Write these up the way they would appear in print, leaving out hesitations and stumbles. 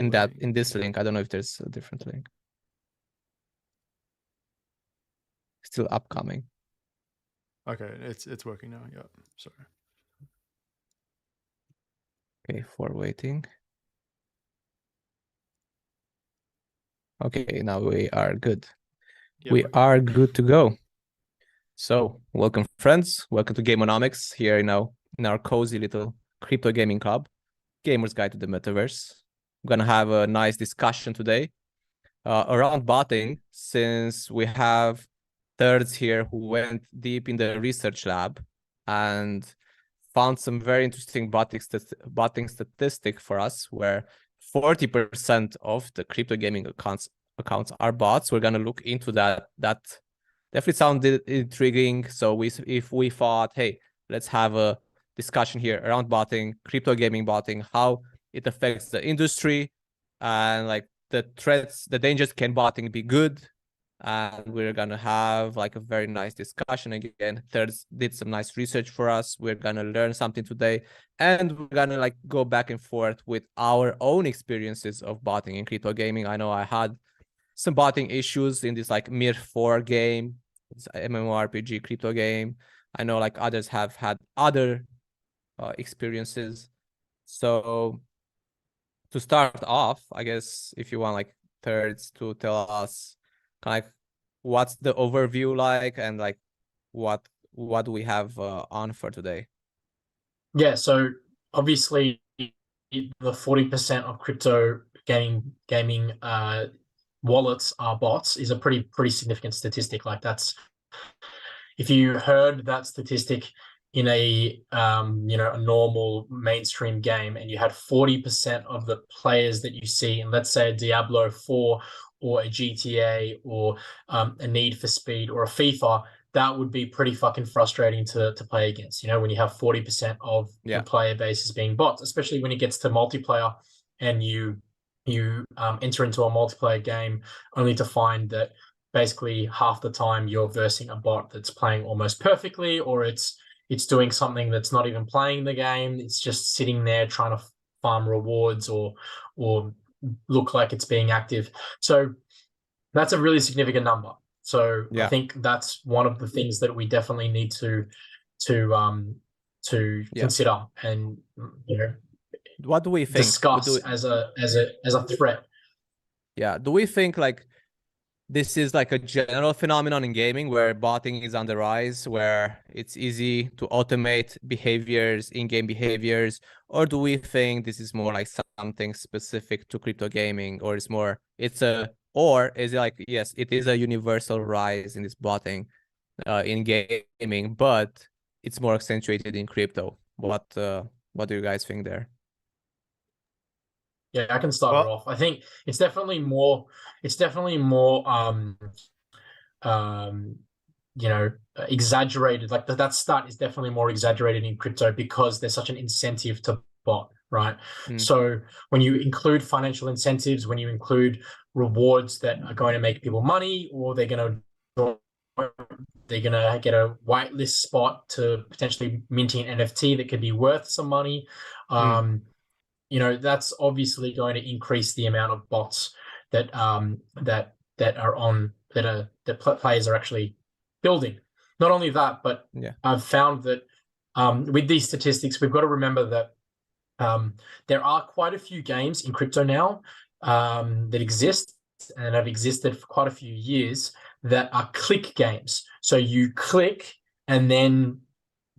in this link. I don't know if there's a different link. Still upcoming. Okay, it's working now. Yeah, sorry. Okay, for waiting. Okay, now we are good. Yeah, we are good to go. So, welcome friends. Welcome to Gameonomics here in our cozy little crypto gaming club, Gamer's Guide to the Metaverse. We're gonna have a nice discussion today around botting, since we have thirds here who went deep in the research lab and found some very interesting botting statistic for us, where 40% of the crypto gaming accounts are bots. We're gonna look into that. That definitely sounded intriguing. So if we thought, hey, let's have a discussion here around botting, crypto gaming botting, how it affects the industry, and like the threats, the dangers. Can botting be good? And we're gonna have like a very nice discussion again. Thirds did some nice research for us. We're gonna learn something today, and we're gonna like go back and forth with our own experiences of botting in crypto gaming. I know I had some botting issues in this like Mir 4 game, this MMORPG crypto game. I know like others have had other experiences. So to start off, I guess if you want like thirds to tell us kind of like what's the overview like, and like what do we have on for today? Yeah, so obviously the 40% of crypto gaming wallets are bots is a pretty significant statistic. Like that's, if you heard that statistic in a a normal mainstream game, and you had 40% of the players that you see in, let's say, a Diablo 4 or a GTA or a Need for Speed or a FIFA, that would be pretty fucking frustrating to play against, when you have 40% of the player base is being bots, especially when it gets to multiplayer and you enter into a multiplayer game only to find that basically half the time you're versing a bot that's playing almost perfectly, or it's doing something that's not even playing the game. It's just sitting there trying to farm rewards or look like it's being active. So that's a really significant number. So I think that's one of the things that we definitely need to consider and what do we think discuss as a threat. Yeah, do we think like this is like a general phenomenon in gaming where botting is on the rise, where it's easy to automate behaviors, in-game behaviors? Or do we think this is more like something specific to crypto gaming, or or is it like, yes, it is a universal rise in this botting in gaming, but it's more accentuated in crypto? What do you guys think there? Yeah, I can start it off. I think it's definitely more exaggerated. Like that start is definitely more exaggerated in crypto because there's such an incentive to bot, right? So when you include financial incentives, when you include rewards that are going to make people money, or they're going to get a whitelist spot to potentially minting an NFT that could be worth some money, that's obviously going to increase the amount of bots that players are actually building. Not only that, but I've found that with these statistics, we've got to remember that there are quite a few games in crypto now that exist and have existed for quite a few years that are click games. So you click and then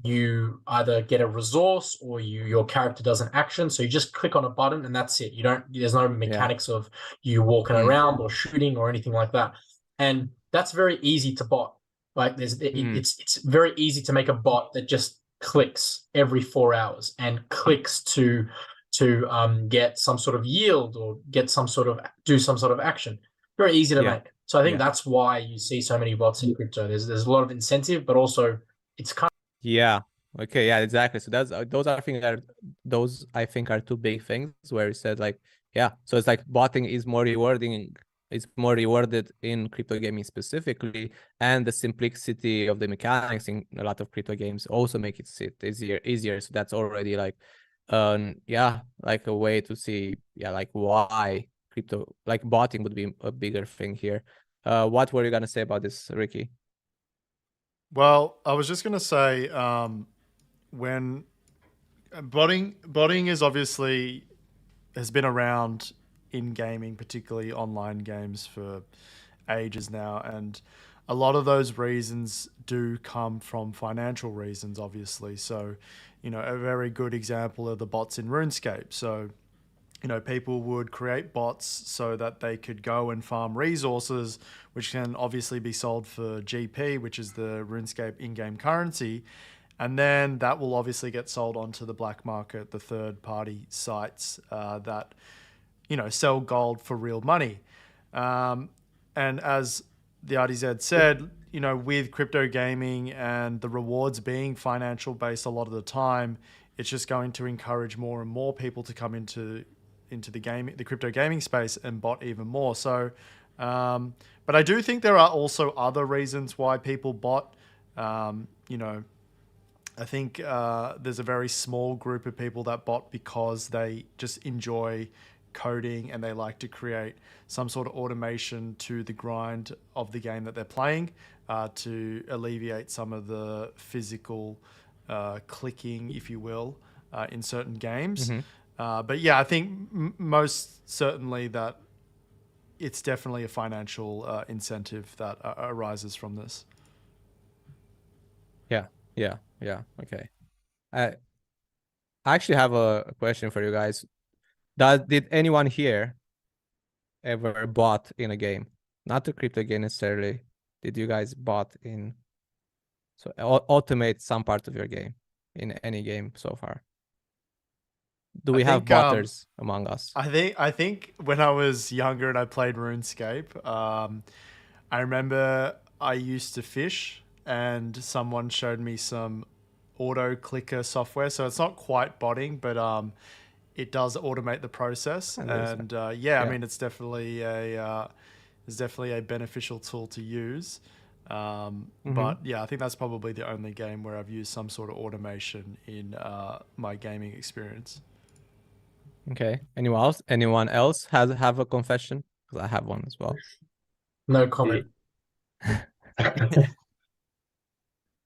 you either get a resource or your character does an action. So you just click on a button and that's it. There's no mechanics of you walking around or shooting or anything like that. And that's very easy to bot. Like it's very easy to make a bot that just clicks every 4 hours and clicks to get some sort of yield or do some sort of action. Very easy to make. So I think that's why you see so many bots in crypto. There's a lot of incentive, but also it's kind of exactly. So those I think are two big things where you said like, so it's like botting is more rewarding. It's more rewarded in crypto gaming specifically, and the simplicity of the mechanics in a lot of crypto games also make it easier. So that's already like Yeah, like a way to see, yeah, like why crypto, like botting would be a bigger thing here. What were you gonna say about this, Ricky? Well, I was just going to say, when botting is obviously has been around in gaming, particularly online games, for ages now, and a lot of those reasons do come from financial reasons, obviously. So, a very good example are the bots in RuneScape. So, people would create bots so that they could go and farm resources, which can obviously be sold for GP, which is the RuneScape in-game currency. And then that will obviously get sold onto the black market, the third-party sites that, sell gold for real money. And as the RDZ said, with crypto gaming and the rewards being financial based a lot of the time, it's just going to encourage more and more people to come into the crypto gaming space and bot even more. So, but I do think there are also other reasons why people bot. I think there's a very small group of people that bot because they just enjoy coding and they like to create some sort of automation to the grind of the game that they're playing to alleviate some of the physical clicking, if you will, in certain games. But yeah, I think most certainly that it's definitely a financial incentive that arises from this. Yeah. Okay. I actually have a question for you guys. Did anyone here ever bought in a game? Not the crypto game necessarily. Did you guys bought in? So automate some part of your game in any game so far. Do I we have think botters among us? I think when I was younger and I played RuneScape, I remember I used to fish and someone showed me some auto clicker software. So it's not quite botting, but it does automate the process. And yeah, I mean it's definitely a beneficial tool to use. But yeah, I think that's probably the only game where I've used some sort of automation in my gaming experience. Okay. Anyone else have a confession? Because I have one as well. No comment.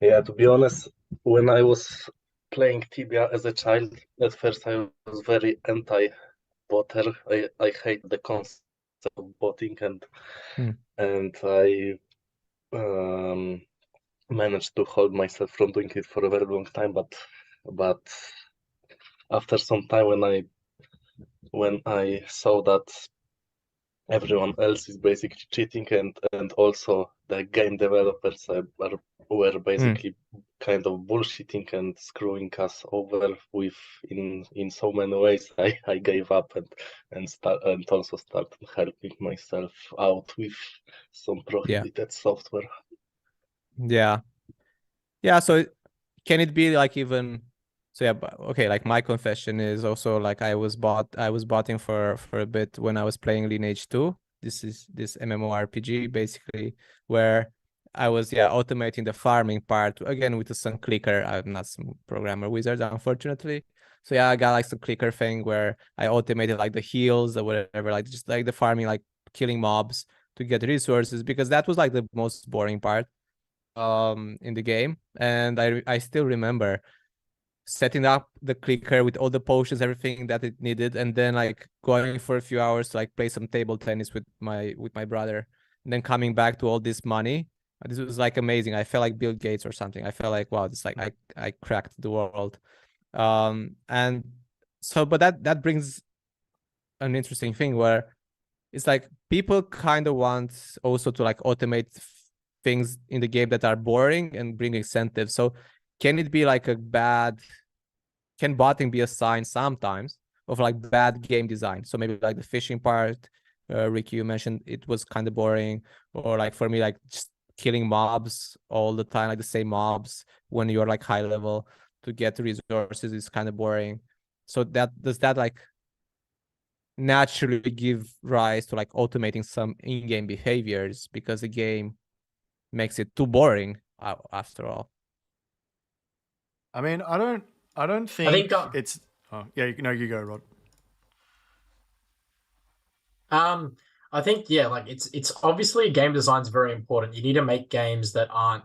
Yeah, to be honest, when I was playing Tibia as a child, at first I was very anti-botter. I hate the concept of botting, and I managed to hold myself from doing it for a very long time. But after some time, when I saw that everyone else is basically cheating, and also the game developers were basically kind of bullshitting and screwing us over with in so many ways, I gave up and also started helping myself out with some prohibited software. Yeah. So can it be like even? So yeah, okay. Like my confession is also like I was botting for a bit when I was playing Lineage 2. This is this MMORPG basically where I was automating the farming part again with some clicker. I'm not some programmer wizard, unfortunately. So yeah, I got like some clicker thing where I automated like the heals or whatever, like just like the farming, like killing mobs to get resources, because that was like the most boring part in the game. And I still remember setting up the clicker with all the potions, everything that it needed, and then like going for a few hours to like play some table tennis with my brother, and then coming back to all this money. This was like amazing. I felt like Bill Gates or something. I felt like, wow, it's like I cracked the world. And so, but that brings an interesting thing where it's like people kind of want also to like automate things in the game that are boring and bring incentives. So can it be like can botting be a sign sometimes of like bad game design? So maybe like the fishing part, Ricky, you mentioned it was kind of boring, or like for me, like just killing mobs all the time, like the same mobs when you're like high level to get resources is kind of boring. So does that like naturally give rise to like automating some in-game behaviors because the game makes it too boring after all? I mean, I don't I think think it's. Yeah, you go, Rod. I think like it's obviously game design is very important. You need to make games that aren't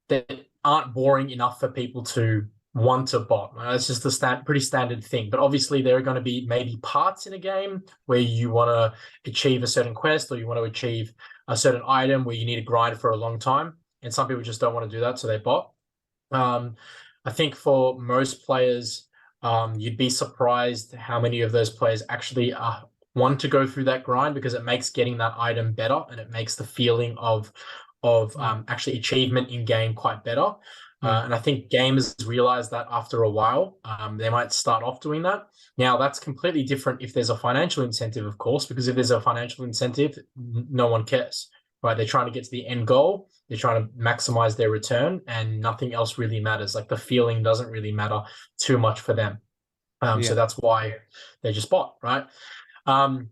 that aren't boring enough for people to want to bot. It's just a pretty standard thing. But obviously there are going to be maybe parts in a game where you want to achieve a certain quest or you want to achieve a certain item where you need to grind for a long time. And some people just don't want to do that, so they bot. I think for most players, you'd be surprised how many of those players actually want to go through that grind, because it makes getting that item better and it makes the feeling of actually achievement in game quite better. And I think gamers realize that after a while, they might start off doing that. Now, that's completely different if there's a financial incentive, of course, because if there's a financial incentive, no one cares, right? They're trying to get to the end goal. They're trying to maximize their return, and nothing else really matters. Like the feeling doesn't really matter too much for them. So that's why they just bot, right? So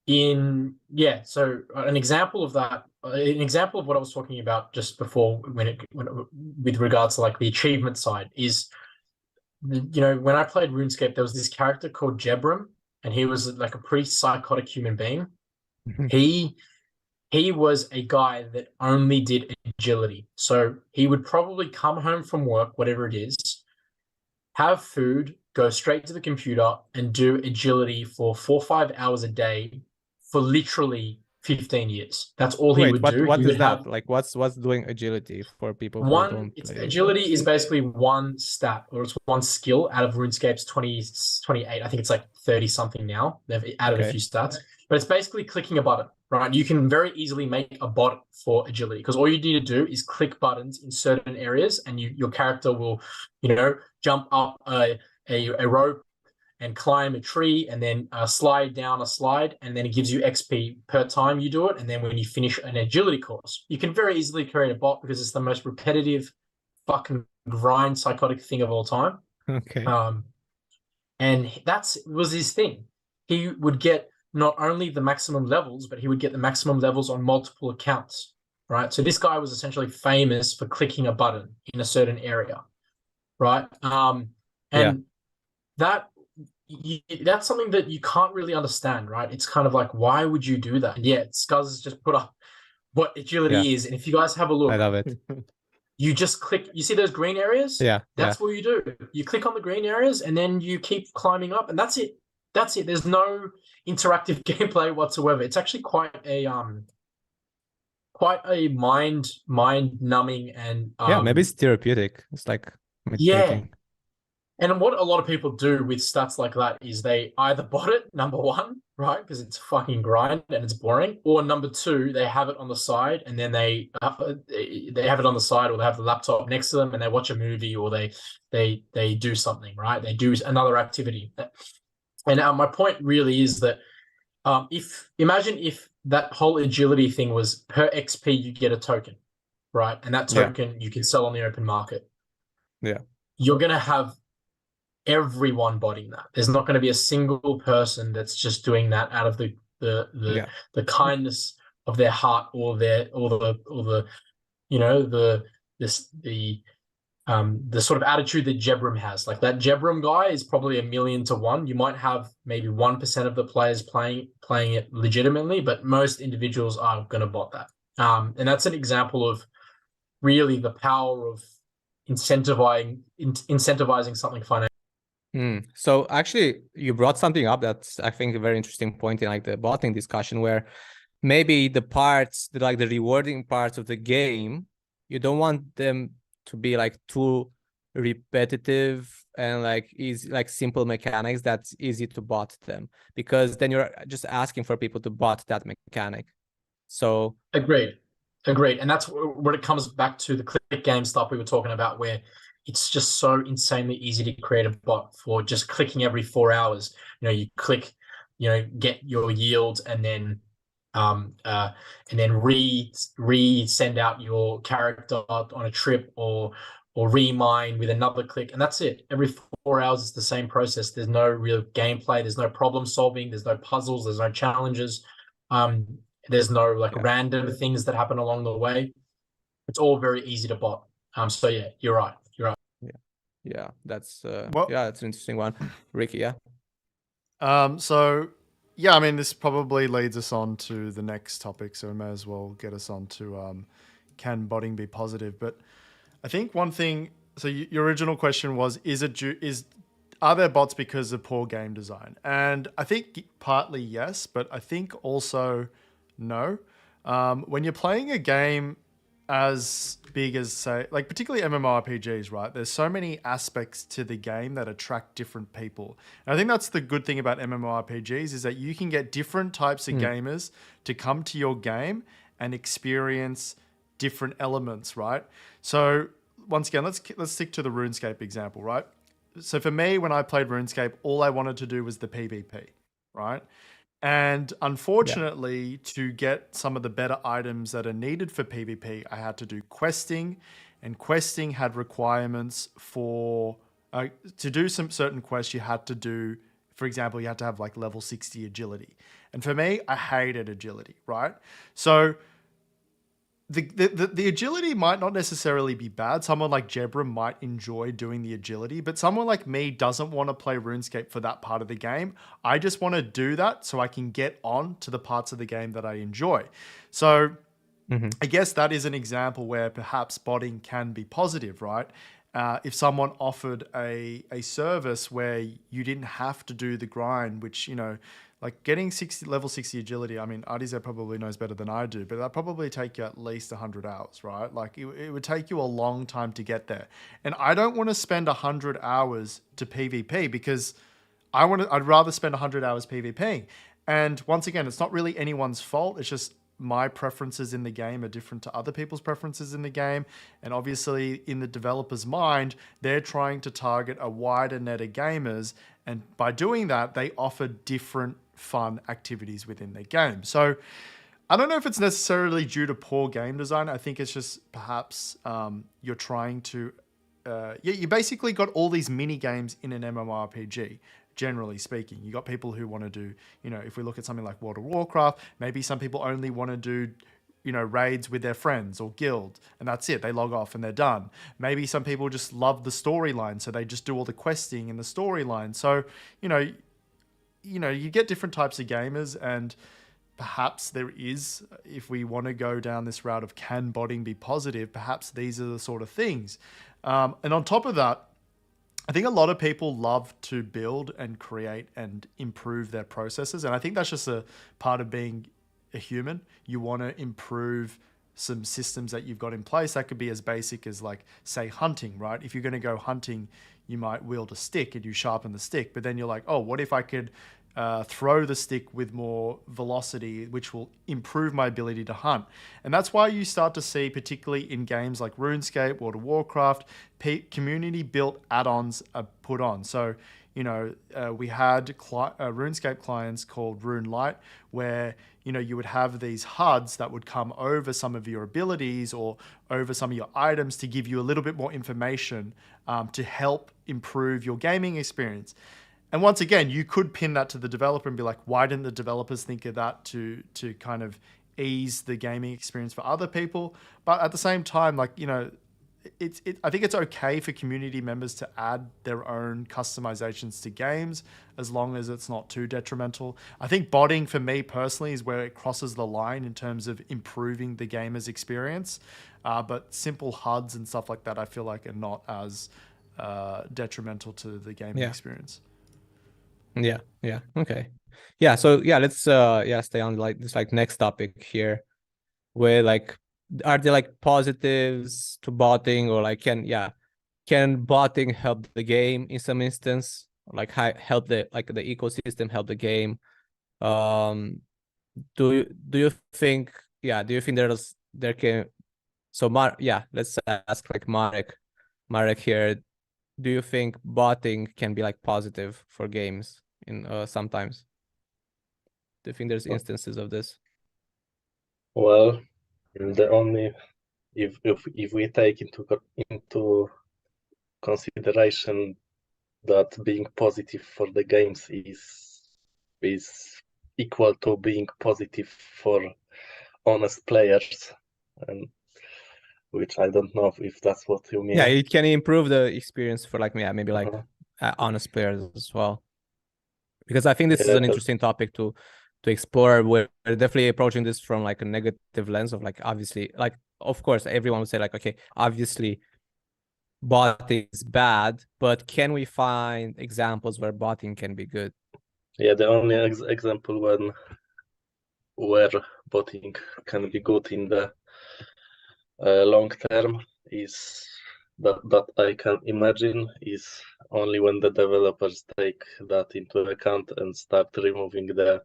an example of that, an example of what I was talking about just before, with regards to like the achievement side, is when I played RuneScape, there was this character called Jebram, and he was like a pretty psychotic human being. He was a guy that only did agility. So he would probably come home from work, whatever it is, have food, go straight to the computer and do agility for 4 or 5 hours a day for literally 15 years. That's all he would do. What is that? Like what's doing agility for people who don't play? Agility is basically one stat, or it's one skill out of RuneScape's 28. I think it's like 30 something now. They've added a few stats, but it's basically clicking a button, right? You can very easily make a bot for agility, because all you need to do is click buttons in certain areas, and your character will, jump up a rope and climb a tree, and then slide down a slide, and then it gives you XP per time you do it. And then when you finish an agility course, you can very easily create a bot, because it's the most repetitive fucking grind psychotic thing of all time. Okay. And that was his thing. He would get not only the maximum levels, but he would get the maximum levels on multiple accounts, right? So this guy was essentially famous for clicking a button in a certain area, right? That's something that you can't really understand, right? It's kind of like, why would you do that? And Scuzz just put up what agility is. And if you guys have a look, I love it. You just click, you see those green areas? That's what you do. You click on the green areas and then you keep climbing up, and that's it. That's it. There's no interactive gameplay whatsoever. It's actually quite a mind numbing and maybe it's therapeutic. It's like meditating. And what a lot of people do with stats like that is they either bot it, number one, right, because it's fucking grind and it's boring, or number two, they have it on the side, and then they have it on the side, or they have the laptop next to them and they watch a movie, or they do something, right? They do another activity. And my point really is that imagine if that whole agility thing was per XP you get a token, right? And that token you can sell on the open market. You're gonna have everyone botting that. There's not going to be a single person that's just doing that out of the kindness of their heart, or the sort of attitude that Jebram has. Like that Jebram guy is probably 1,000,000 to 1. You might have maybe 1% of the players playing it legitimately, but most individuals are going to bot that. And that's an example of really the power of incentivizing something financially. So actually, you brought something up that's, I think, a very interesting point in like the botting discussion, where maybe the rewarding parts of the game, you don't want them to be like too repetitive and like easy, like simple mechanics that's easy to bot them, because then you're just asking for people to bot that mechanic. So agreed, and that's where it comes back to the click game stuff we were talking about, where it's just so insanely easy to create a bot for just clicking every 4 hours. You click, get your yield, and then send out your character on a trip, or remine with another click, and that's it. Every 4 hours, it's the same process. There's no real gameplay. There's no problem solving. There's no puzzles. There's no challenges. There's no random things that happen along the way. It's all very easy to bot. So yeah, you're right. Yeah, that's Well- yeah, that's an interesting one. Ricky, yeah. So yeah, I mean, this probably leads us on to the next topic, so we may as well get us on to can botting be positive? But I think one thing. So your original question was: are there bots because of poor game design? And I think partly yes, but I think also no. When you're playing a game as big as, say, like particularly MMORPGs, right? There's so many aspects to the game that attract different people. And I think that's the good thing about MMORPGs is that you can get different types of gamers to come to your game and experience different elements, right? So once again, let's stick to the RuneScape example, right? So for me, when I played RuneScape, all I wanted to do was the PvP, right? And unfortunately, to get some of the better items that are needed for PvP, I had to do questing, and questing had requirements for to do some certain quests. You had to do, for example, you had to have like level 60 agility, and for me, I hated agility, right? So the agility might not necessarily be bad. Someone like Jebra might enjoy doing the agility, but someone like me doesn't want to play RuneScape for that part of the game. I just want to do that so I can get on to the parts of the game that I enjoy. So I guess that is an example where perhaps botting can be positive, right? If someone offered a service where you didn't have to do the grind, which, you know, like getting level 60 agility, I mean, Artiza probably knows better than I do, but that probably take you at least 100 hours, right? Like it would take you a long time to get there. And I don't want to spend 100 hours to PvP because I'd rather spend 100 hours PvPing. And once again, it's not really anyone's fault. It's just my preferences in the game are different to other people's preferences in the game. And obviously, in the developer's mind, they're trying to target a wider net of gamers. And by doing that, they offer different fun activities within their game. So I don't know if it's necessarily due to poor game design. I think it's just perhaps you're trying to you basically got all these mini games in an MMORPG. Generally speaking, you got people who want to do, you know, if we look at something like World of Warcraft, maybe some people only want to do, you know, raids with their friends or guild, and that's it. They log off and they're done. Maybe some people just love the storyline, so they just do all the questing in the storyline. So, you get different types of gamers, and perhaps there is, if we want to go down this route of can botting be positive, perhaps these are the sort of things. And on top of that, I think a lot of people love to build and create and improve their processes. And I think that's just a part of being a human. You want to improve some systems that you've got in place. That could be as basic as, like, say, hunting, right? If you're going to go hunting, you might wield a stick and you sharpen the stick. But then you're like, oh, what if I could throw the stick with more velocity, which will improve my ability to hunt? And that's why you start to see, particularly in games like RuneScape, World of Warcraft, community built add-ons are put on. So, we had RuneScape clients called RuneLite, where, you would have these HUDs that would come over some of your abilities or over some of your items to give you a little bit more information to help improve your gaming experience. And once again, you could pin that to the developer and be like, why didn't the developers think of that to kind of ease the gaming experience for other people? But at the same time, like, I think it's okay for community members to add their own customizations to games as long as it's not too detrimental. I think botting, for me personally, is where it crosses the line in terms of improving the gamer's experience. But simple HUDs and stuff like that, I feel like, are not as detrimental to the gaming experience. Yeah. Okay. Yeah. So yeah, let's stay on like this next topic here, where like are there like positives to botting, or like can botting help the game in some instance, like help the ecosystem, help the game? Do you think there can let's ask like Marek here. Do you think botting can be like positive for games in sometimes? Do you think there's instances of this? Well, the only if we take into consideration that being positive for the games is equal to being positive for honest players, and which I don't know if that's what you mean. Yeah, it can improve the experience for like maybe like Uh-huh. honest players as well. Because I think this is Yeah, an interesting topic to explore. We're definitely approaching this from like a negative lens of like obviously like of course everyone would say like okay obviously botting is bad, but can we find examples where botting can be good? yeah. The only example where botting can be good in the long term is that I can imagine is only when the developers take that into account and start removing the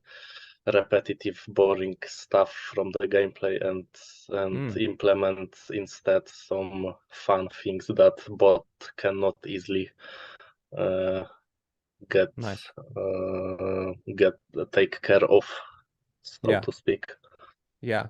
repetitive, boring stuff from the gameplay and implement instead some fun things that bot cannot easily get Nice. get take care of, so Yeah. to speak. Yeah,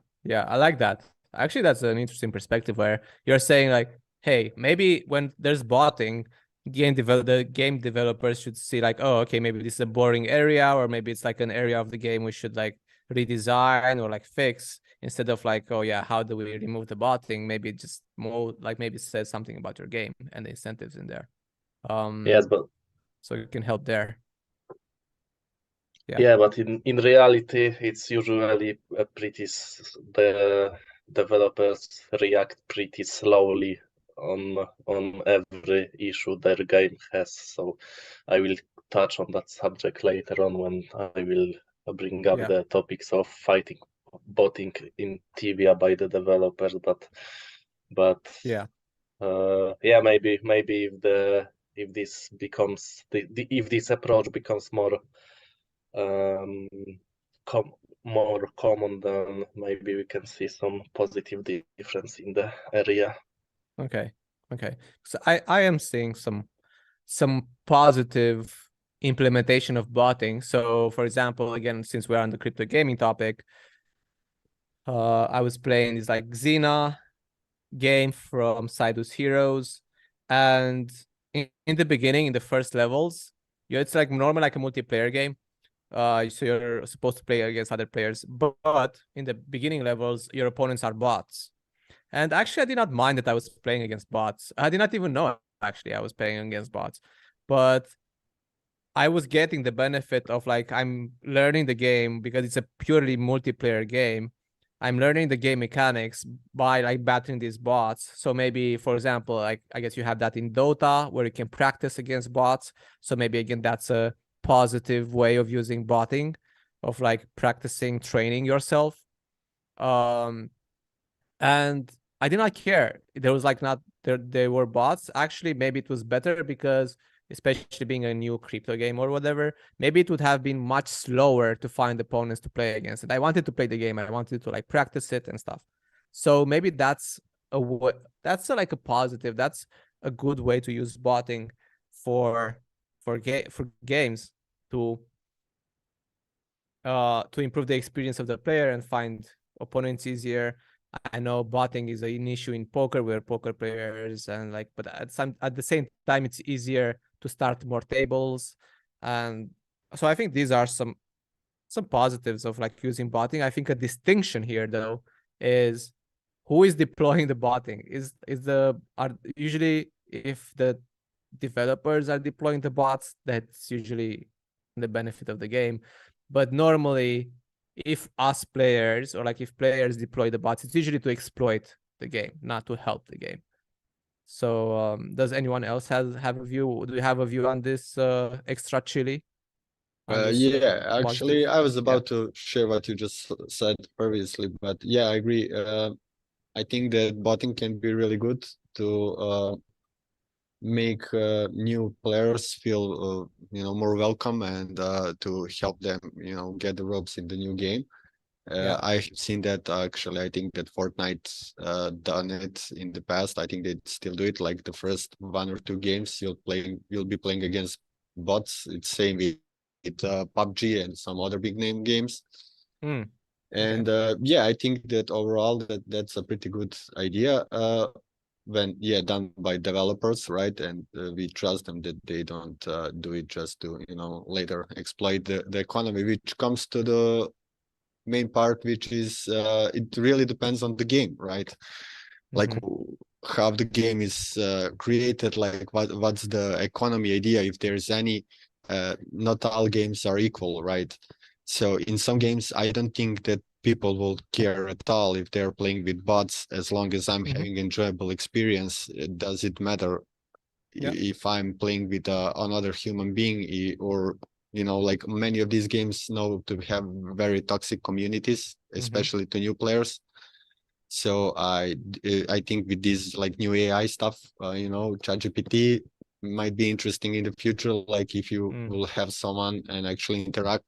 I like that. Actually, that's an interesting perspective where you're saying like, hey, maybe when there's botting, the game developers should see like, oh, okay, maybe this is a boring area, or maybe it's like an area of the game we should like redesign or like fix instead of like, oh yeah, how do we remove the botting? Maybe just more like maybe it says something about your game and the incentives in there. Yes, but So it can help there. Yeah. yeah, but in reality, it's usually a the developers react pretty slowly on every issue their game has. So I will touch on that subject later on when I will bring up Yeah. the topics of fighting botting in Tibia by the developers. But Yeah. yeah, maybe if this becomes if this approach becomes more um, more common, then maybe we can see some positive difference in the area. Okay. So I am seeing some positive implementation of botting. So for example, again, since we're on the crypto gaming topic, I was playing this like Xena game from Sidus Heroes, and in the beginning, in the first levels, yeah, it's like normal like a multiplayer game. So you're supposed to play against other players, but in the beginning levels, your opponents are bots. And actually, I did not mind that I was playing against bots. I did not even know actually I was playing against bots, but I was getting the benefit of like I'm learning the game because it's a purely multiplayer game. I'm learning the game mechanics by like battling these bots. So maybe, for example, like I guess you have that in Dota where you can practice against bots. So maybe again that's a positive way of using botting, of like practicing training yourself. Um, and I did not care. There was like not there they were bots. Actually, maybe it was better because especially being a new crypto game or whatever, maybe it would have been much slower to find opponents to play against it. I wanted to play the game. I wanted to like practice it and stuff. So maybe that's like a positive. That's a good way to use botting for for games to improve the experience of the player and find opponents easier. I know botting is an issue in poker where poker players and like, but at the same time, it's easier to start more tables. And so I think these are some positives of like using botting. I think a distinction here though is who is deploying the botting. Are usually if the developers are deploying the bots, that's usually the benefit of the game. But normally, if us players or like if players deploy the bots, it's usually to exploit the game, not to help the game. So does anyone else have a view? Do you have a view on this extra chili? On this Yeah, actually, positive? I was Yeah. about to share what you just said previously, but yeah, I agree. I think that botting can be really good to make new players feel more welcome and to help them get the ropes in the new game. Yeah. I've seen that actually. I think that Fortnite done it in the past. I think they still do it. Like the first 1 or 2 games you'll be playing against bots. It's same with PUBG and some other big name games. Mm. And yeah, I think that overall that's a pretty good idea. When done by developers, right? And we trust them that they don't do it just to later exploit the economy, which comes to the main part, which is it really depends on the game, right? like how the game is created, like what's the economy idea, if there's any. Not all games are equal, right? So in some games, I don't think that people will care at all if they're playing with bots, as long as I'm having enjoyable experience. Does it matter if I'm playing with another human being, or like many of these games know to have very toxic communities, especially to new players. So I think with this like new AI stuff, ChatGPT might be interesting in the future. Like if you will have someone and actually interact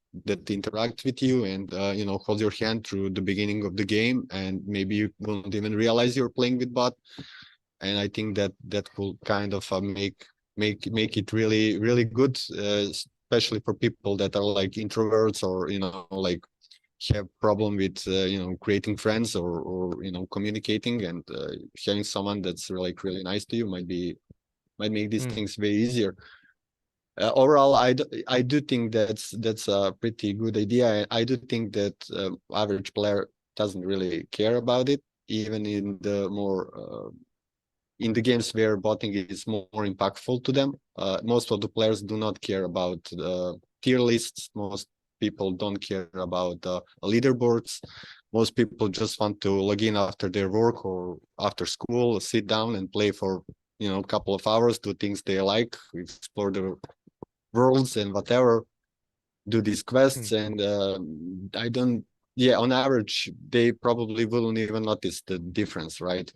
with you and hold your hand through the beginning of the game, and maybe you won't even realize you're playing with bot. And I think that will kind of make it really really good, especially for people that are like introverts, or like have problem with creating friends, or communicating, and having someone that's really nice to you might make these things way easier. Overall, I do think that's a pretty good idea. I do think that average player doesn't really care about it, even in the more in the games where botting is more impactful to them. Most of the players do not care about tier lists. Most people don't care about leaderboards. Most people just want to log in after their work or after school, sit down and play for a couple of hours, do things they like, explore the worlds and whatever, do these quests. And I don't, on average, they probably wouldn't even notice the difference, right?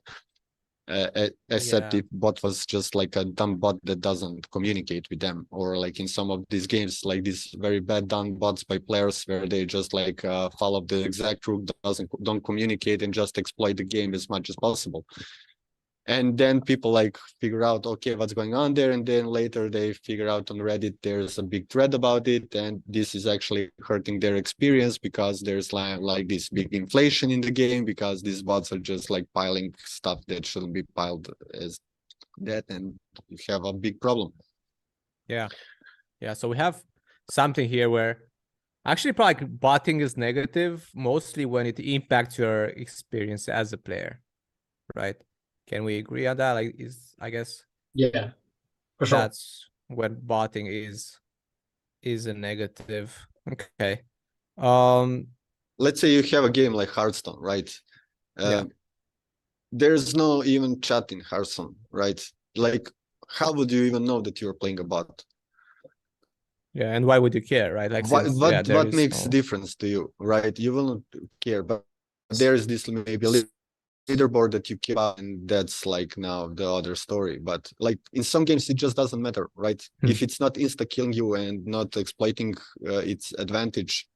Except if bot was just like a dumb bot that doesn't communicate with them, or like in some of these games, like these very bad done bots by players where they just like follow the exact rule, don't communicate, and just exploit the game as much as possible. And then people like figure out, okay, what's going on there, and then later they figure out on Reddit there's a big thread about it, and this is actually hurting their experience because there's like this big inflation in the game, because these bots are just like piling stuff that shouldn't be piled as that, and you have a big problem. Yeah. So we have something here where actually probably botting is negative mostly when it impacts your experience as a player, right? Can we agree on that? Like, I guess for sure. That's when botting is a negative. Okay. Let's say you have a game like Hearthstone, right? There's no even chat in Hearthstone, right? Like, how would you even know that you're playing a bot? Yeah, and why would you care, right? Like, what makes the difference to you, right? You will not care, but there's this maybe a leaderboard that you care about, and that's like now the other story. But like in some games it just doesn't matter, right? If it's not insta killing you and not exploiting its advantage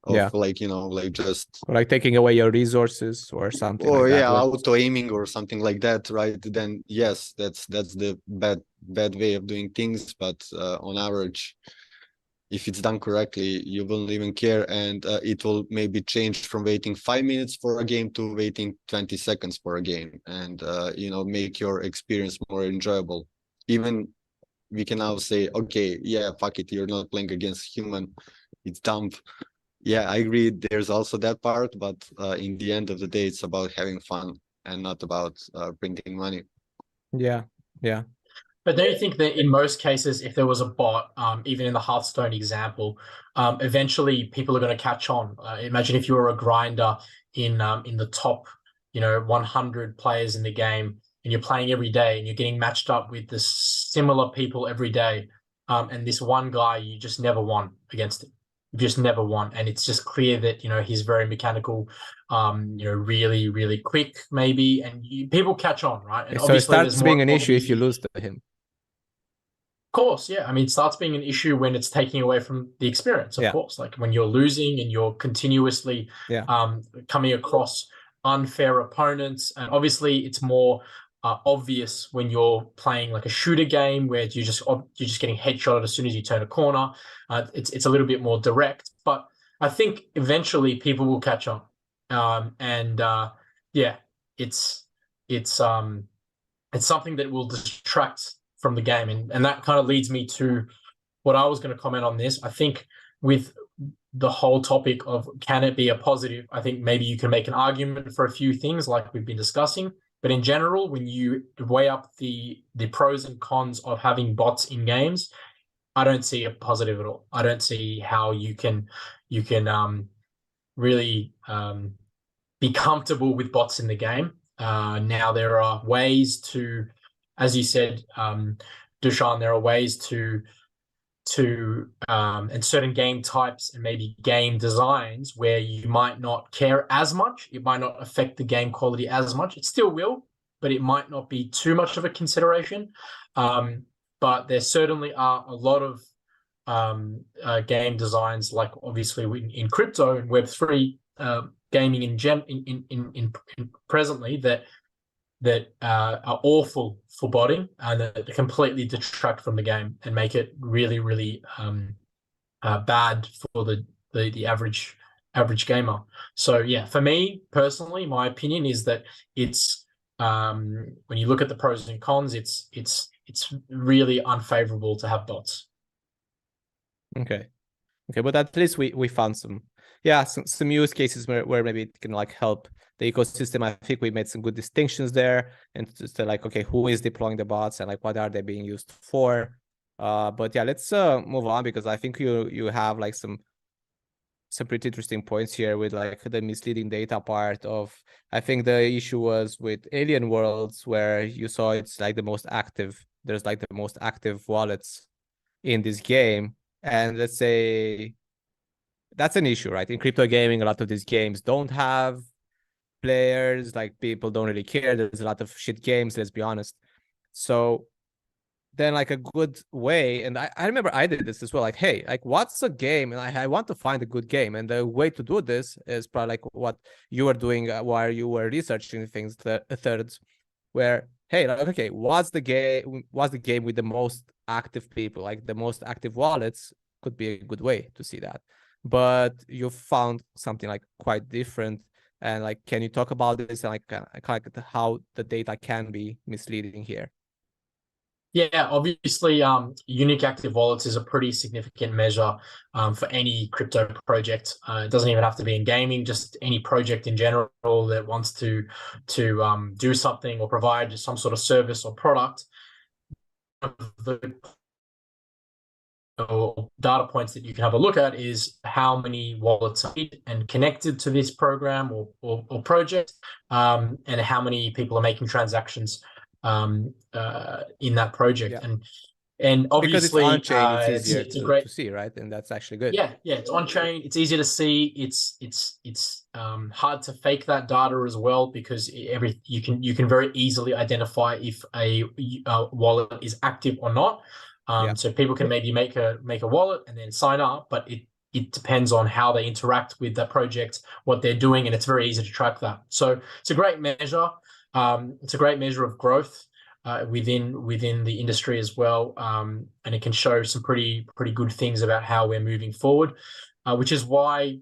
of like like just like taking away your resources or something, or like auto aiming or something like that, right? Then yes, that's the bad way of doing things. But on average, if it's done correctly, you won't even care, and it will maybe change from waiting 5 minutes for a game to waiting 20 seconds for a game, and make your experience more enjoyable. Even we can now say, okay, yeah, fuck it, you're not playing against human, it's dumb. Yeah, I agree, there's also that part, but in the end of the day, it's about having fun and not about printing money. But don't you think that in most cases, if there was a bot, even in the Hearthstone example, eventually people are going to catch on? Imagine if you were a grinder in the top, 100 players in the game, and you're playing every day, and you're getting matched up with the similar people every day, and this one guy you just never won against him. You just never won, and it's just clear that he's very mechanical, really really quick maybe, and people catch on, right? And so it starts being an issue if you lose to him. Course, yeah. I mean, it starts being an issue when it's taking away from the experience, of course. Like when you're losing and you're continuously coming across unfair opponents. And obviously, it's more obvious when you're playing like a shooter game where you're just getting headshotted as soon as you turn a corner. It's a little bit more direct, but I think eventually people will catch on. It's something that will distract from the game, and that kind of leads me to what I was going to comment on this. I think with the whole topic of can it be a positive, I think maybe you can make an argument for a few things like we've been discussing, But in general, when you weigh up the pros and cons of having bots in games, I don't see a positive at all. I don't see how you can really be comfortable with bots in the game. Now there are ways to, as you said, Dushan, there are ways to and certain game types and maybe game designs where you might not care as much. It might not affect the game quality as much. It still will, but it might not be too much of a consideration. But there certainly are a lot of game designs, like obviously in crypto and Web3 gaming in presently, that are awful for botting and that completely detract from the game and make it really, really bad for the average gamer. So yeah, for me personally, my opinion is that it's when you look at the pros and cons, it's really unfavorable to have bots. Okay, but at least we found some use cases where maybe it can like help the ecosystem. I think we made some good distinctions there, and just like, okay, who is deploying the bots and like what are they being used for? But yeah, let's move on, because I think you have like some pretty interesting points here with like the misleading data part of. I think the issue was with Alien Worlds, where you saw it's like the most active. There's like the most active wallets in this game, and let's say that's an issue, right? In crypto gaming, a lot of these games don't have players, like people don't really care. There's a lot of shit games, let's be honest. So then like a good way, and I remember I did this as well, like, hey, like what's a game? And I want to find a good game. And the way to do this is probably like what you were doing while you were researching things, the thirds, where, hey, like, okay, what's the game with the most active people, like the most active wallets could be a good way to see that. But you found something like quite different. And like, can you talk about this and like kind of how the data can be misleading here? Yeah, obviously, unique active wallets is a pretty significant measure for any crypto project. It doesn't even have to be in gaming; just any project in general that wants to do something or provide some sort of service or product. The or data points that you can have a look at is how many wallets are and connected to this program or project, and how many people are making transactions in that project. Yeah. And obviously, because it's on chain, it's easier it's a great, to see, right? And that's actually good. Yeah, it's on chain. It's easier to see. It's hard to fake that data as well, because you can very easily identify if a wallet is active or not. So people can maybe make a wallet and then sign up, but it depends on how they interact with that project, what they're doing, and it's very easy to track that. So it's a great measure. It's a great measure of growth within the industry as well, and it can show some pretty good things about how we're moving forward, which is why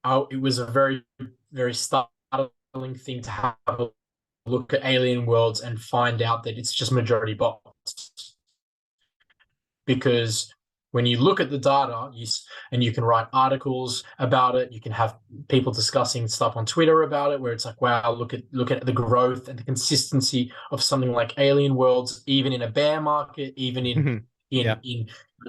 it was a very, very startling thing to have a look at Alien Worlds and find out that it's just majority bots. Because when you look at the data, you can write articles about it. You can have people discussing stuff on Twitter about it, where it's like, wow, look at the growth and the consistency of something like Alien Worlds, even in a bear market, even in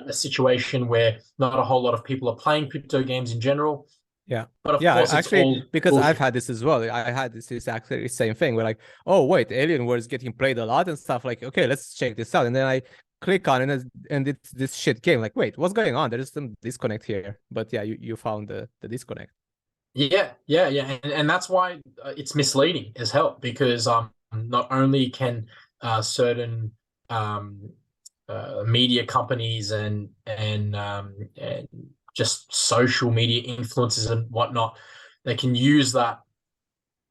a situation where not a whole lot of people are playing crypto games in general. Yeah. But of course, actually, because I've had this as well. I had this exactly the same thing. We're like, oh wait, Alien World is getting played a lot and stuff. Like, okay, let's check this out. And then I click on it, and it's this shit game. Like, wait, what's going on? There's some disconnect here. But yeah, you found the disconnect. Yeah, and that's why it's misleading as hell, because not only can certain media companies and just social media influencers and whatnot, they can use that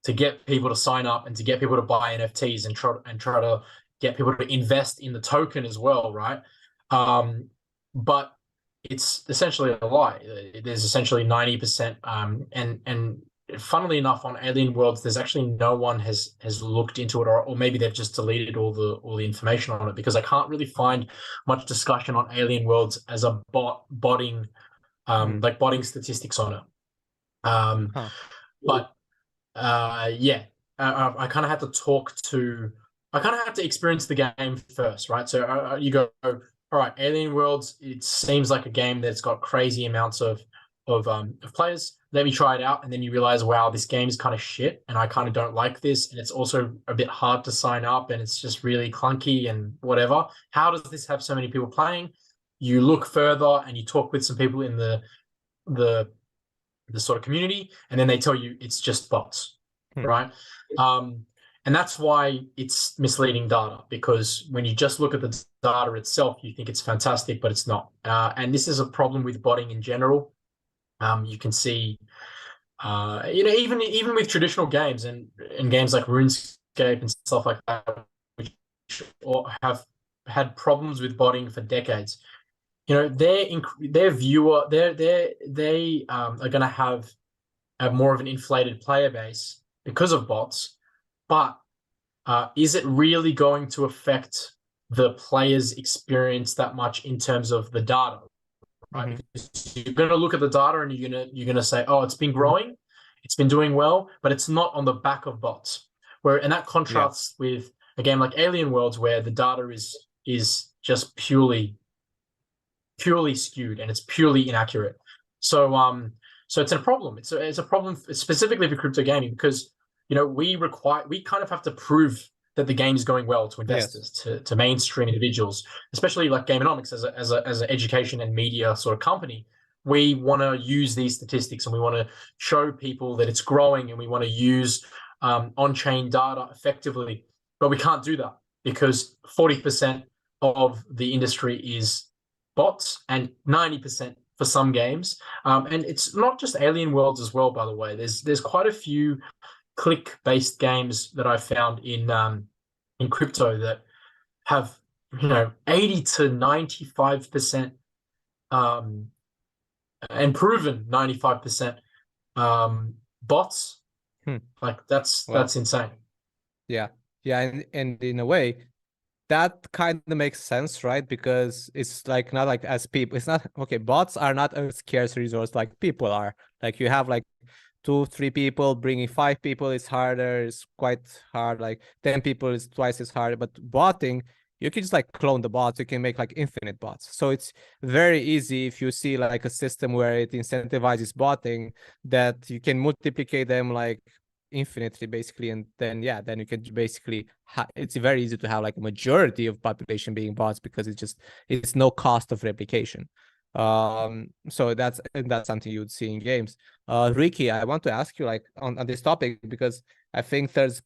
to get people to sign up and to get people to buy NFTs and try to get people to invest in the token as well, right? But it's essentially a lie. There's essentially 90%, and funnily enough, on Alien Worlds, there's actually no one has looked into it, or maybe they've just deleted all the information on it, because I can't really find much discussion on Alien Worlds as a botting, like botting statistics on it. But yeah, I kind of had to experience the game first, right? So you go, all right, Alien Worlds, it seems like a game that's got crazy amounts of players. Let me try it out, and then you realize, wow, this game is kind of shit, and I kind of don't like this, and it's also a bit hard to sign up, and it's just really clunky and whatever. How does this have so many people playing? You look further, and you talk with some people in the sort of community, and then they tell you it's just bots, right? And that's why it's misleading data, because when you just look at the data itself, you think it's fantastic, but it's not. And this is a problem with botting in general. You can see, even with traditional games and games like RuneScape and stuff like that, which have had problems with botting for decades. Their viewer, they are going to have more of an inflated player base because of bots, but is it really going to affect the player's experience that much in terms of the data? Right? Because you're going to look at the data and you're gonna say, oh, it's been growing, it's been doing well, but it's not on the back of bots. And that contrasts with a game like Alien Worlds, where the data is just purely skewed and it's purely inaccurate. So it's a problem. It's a problem specifically for crypto gaming, because we kind of have to prove that the game is going well to investors, to mainstream individuals, especially like Gameonomics as an education and media sort of company. We want to use these statistics and we want to show people that it's growing, and we want to use on-chain data effectively, but we can't do that because 40% of the industry is bots and 90% for some games. And it's not just Alien Worlds as well, by the way. There's quite a few click-based games that I found in crypto that have 80 to 95% and proven 95% bots. Like that's insane. Yeah, and in a way that kind of makes sense, right? Because it's like not like as people, it's not okay. Bots are not a scarce resource like people are. Like you have like 2-3 people, bringing 5 people is harder. It's quite hard. Like 10 people is twice as hard. But botting, you can just like clone the bots. You can make like infinite bots. So it's very easy if you see like a system where it incentivizes botting, that you can multiply them like infinitely basically, and then you can basically it's very easy to have like a majority of population being bots, because it's no cost of replication. So that's something you would see in games. Ricky, I want to ask you like on this topic, because I think there's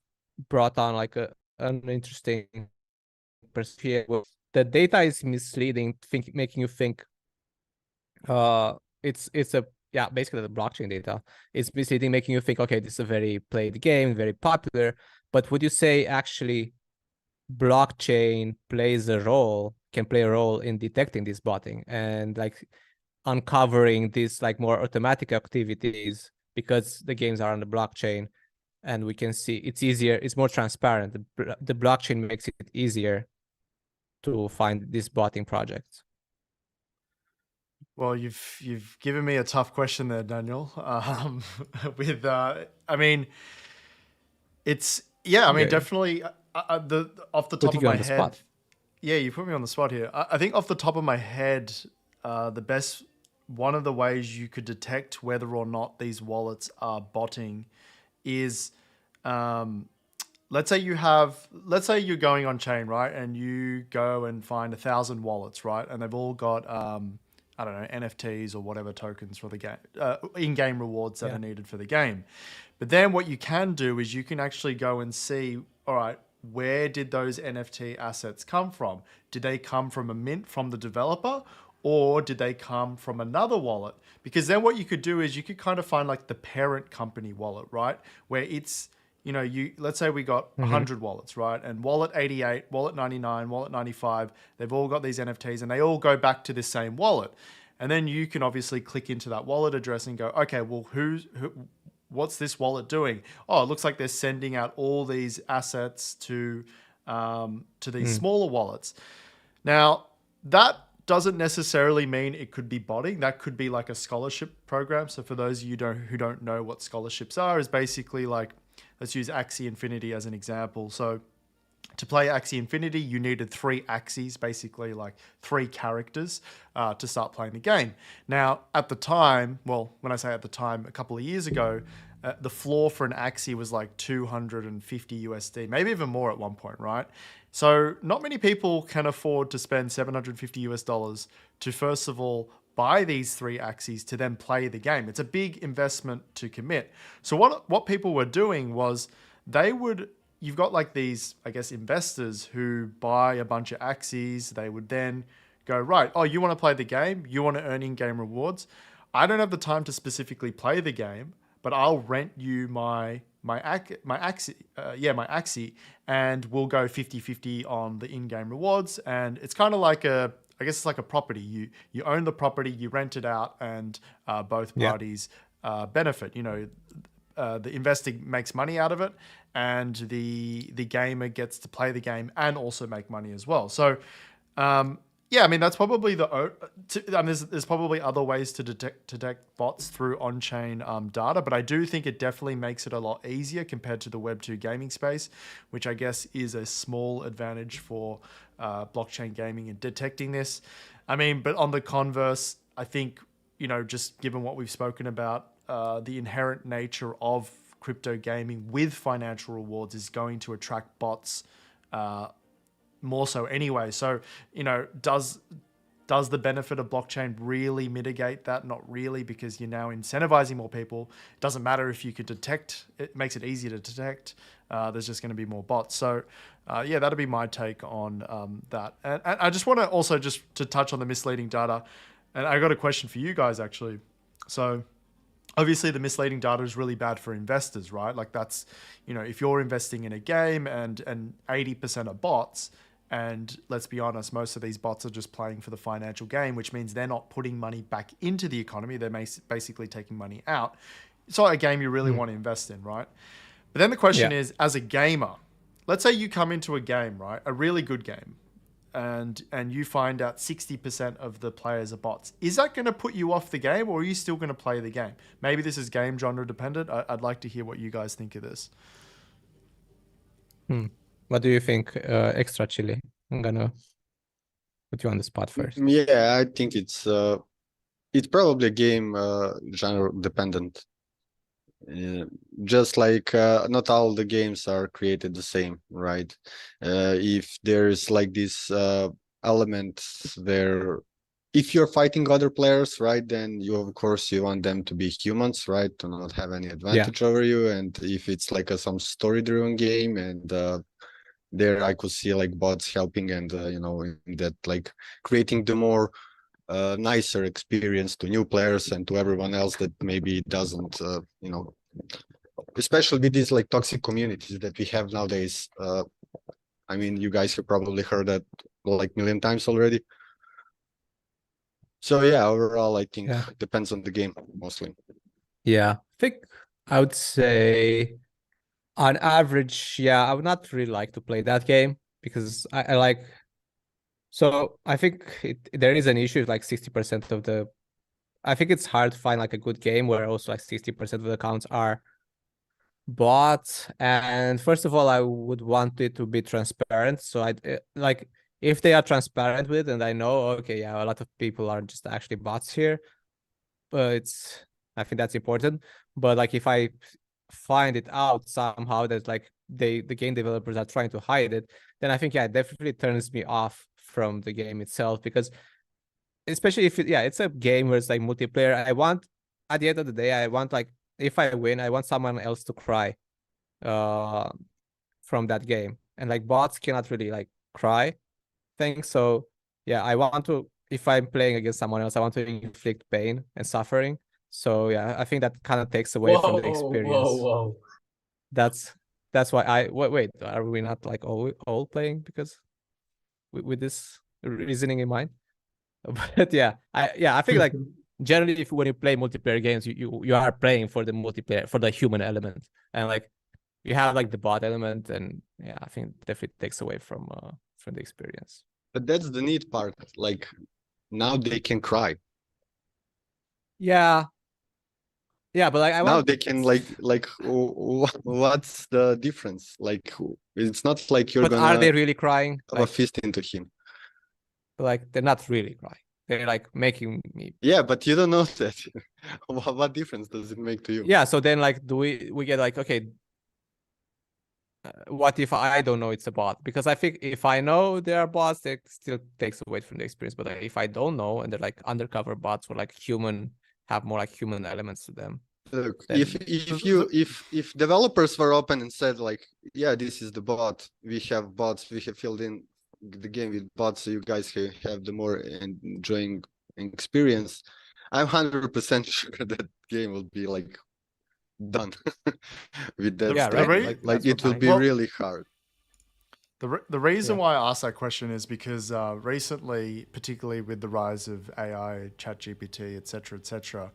brought on like an interesting perspective. The data is misleading, making you think it's a basically the blockchain data is misleading, making you think, okay, this is a very played game, very popular. But would you say actually blockchain can play a role in detecting this botting and like uncovering these like more automatic activities, because the games are on the blockchain and we can see it's easier, it's more transparent. The blockchain makes it easier to find these botting projects. Well, you've given me a tough question there, Daniel. With I mean, it's definitely off the top of my head. Yeah, you put me on the spot here. I think off the top of my head, one of the ways you could detect whether or not these wallets are botting is, let's say you're going on chain, right? And you go and find 1,000 wallets, right? And they've all got, I don't know, NFTs or whatever tokens for the game, in-game rewards that are needed for the game. But then what you can do is you can actually go and see, all right, where did those NFT assets come from? Did they come from a mint from the developer, or did they come from another wallet? Because then what you could do is you could kind of find like the parent company wallet, right? Where it's, let's say we got 100 wallets, right? And wallet 88, wallet 99, wallet 95, they've all got these NFTs and they all go back to this same wallet. And then you can obviously click into that wallet address and go, okay, well, what's this wallet doing? Oh, it looks like they're sending out all these assets to these smaller wallets. Now, that doesn't necessarily mean it could be botting. That could be like a scholarship program. So for those of you who don't know what scholarships are, is basically like let's use Axie Infinity as an example. So to play Axie Infinity, you needed 3 Axies, basically like 3 characters to start playing the game. Now, at the time, well, when I say at the time, a couple of years ago, the floor for an Axie was like 250 USD, maybe even more at one point, right? So not many people can afford to spend 750 US dollars to, first of all, buy these 3 Axies to then play the game. It's a big investment to commit. So what people were doing was you've got like these, I guess, investors who buy a bunch of Axies. They would then go, right, oh, you want to play the game? You want to earn in-game rewards? I don't have the time to specifically play the game, but I'll rent you my Axie, and we'll go 50-50 on the in-game rewards. And it's kind of like I guess it's like a property. You own the property, you rent it out, and both parties benefit. You know, the investor makes money out of it, and the gamer gets to play the game and also make money as well. So, yeah, I mean, that's probably there's probably other ways to detect bots through on-chain data, but I do think it definitely makes it a lot easier compared to the Web2 gaming space, which I guess is a small advantage for blockchain gaming in detecting this. I mean, but on the converse, I think, you know, just given what we've spoken about, the inherent nature of crypto gaming with financial rewards is going to attract bots more so anyway. So, you know, does the benefit of blockchain really mitigate that? Not really, because you're now incentivizing more people. It doesn't matter if you could detect, it makes it easier to detect. There's just going to be more bots. So, yeah, that'd be my take on that. And I just want to also just to touch on the misleading data. And I got a question for you guys, actually. So, obviously the misleading data is really bad for investors, right? Like that's, you know, if you're investing in a game and 80% are bots, and let's be honest, most of these bots are just playing for the financial gain, which means they're not putting money back into the economy. They're basically taking money out. It's not a game you really want to invest in, right? But then the question is, as a gamer, let's say you come into a game, right? A really good game, and you find out 60% of the players are bots. Is that going to put you off the game, or are you still going to play the game? Maybe this is game genre dependent. I'd like to hear what you guys think of this. What do you think, Extra Chili? I'm gonna put you on the spot first. Yeah, I think it's probably game genre dependent. Just like not all the games are created the same, right? If there's like this element where if you're fighting other players, right, then you of course you want them to be humans, right, to not have any advantage over you. And if it's like some story-driven game, and there I could see like bots helping, and you know, in that like creating the more nicer experience to new players and to everyone else that maybe doesn't, you know, especially with these like toxic communities that we have nowadays. I mean, you guys have probably heard that like a million times already. So yeah, overall, I think it depends on the game mostly. Yeah, I think I would say on average, I would not really like to play that game because I like. So I think there is an issue with like 60% of the. I think it's hard to find like a good game where also like 60% of the accounts are bots. And first of all, I would want it to be transparent. So I like if they are transparent with, and I know, okay, yeah, a lot of people are just actually bots here, but I think that's important. But like if I find it out somehow that like the game developers are trying to hide it, then I think it definitely turns me off from the game itself, because especially if it's a game where it's like multiplayer, I want, at the end of the day, I want like if I win, I want someone else to cry from that game. And like bots cannot really like cry things. So yeah, I want to, if I'm playing against someone else, I want to inflict pain and suffering. So yeah, I think that kind of takes away from the experience. Whoa. That's why I wait, are we not like all playing because with this reasoning in mind? But yeah, I think like generally if when you play multiplayer games, you are playing for the multiplayer, for the human element, and like you have like the bot element, and yeah, I think definitely takes away from the experience. But that's the neat part. Like now they can cry. Yeah, Yeah, but like I Now want they can what's the difference? Like it's not like you're but are gonna they really crying? have a Like, fist into him. like they're not really crying. They're like making me. Yeah, but you don't know that. What difference does it make to you? Yeah, so then like do we get like, okay, what if I don't know it's a bot? Because I think if I know they are bots, that still takes away from the experience. But like, if I don't know and they're like undercover bots or like human, have more like human elements to them. Look, Then- if developers were open and said like, yeah, this is the bot, we have bots, we have filled in the game with bots, so you guys can have the more enjoying experience, I'm 100% sure that game will be like done with that Yeah, stuff. right. Like that's it what will I- be Well, really hard. The reason Yeah. why I asked that question is because recently, particularly with the rise of AI, ChatGPT, etc.,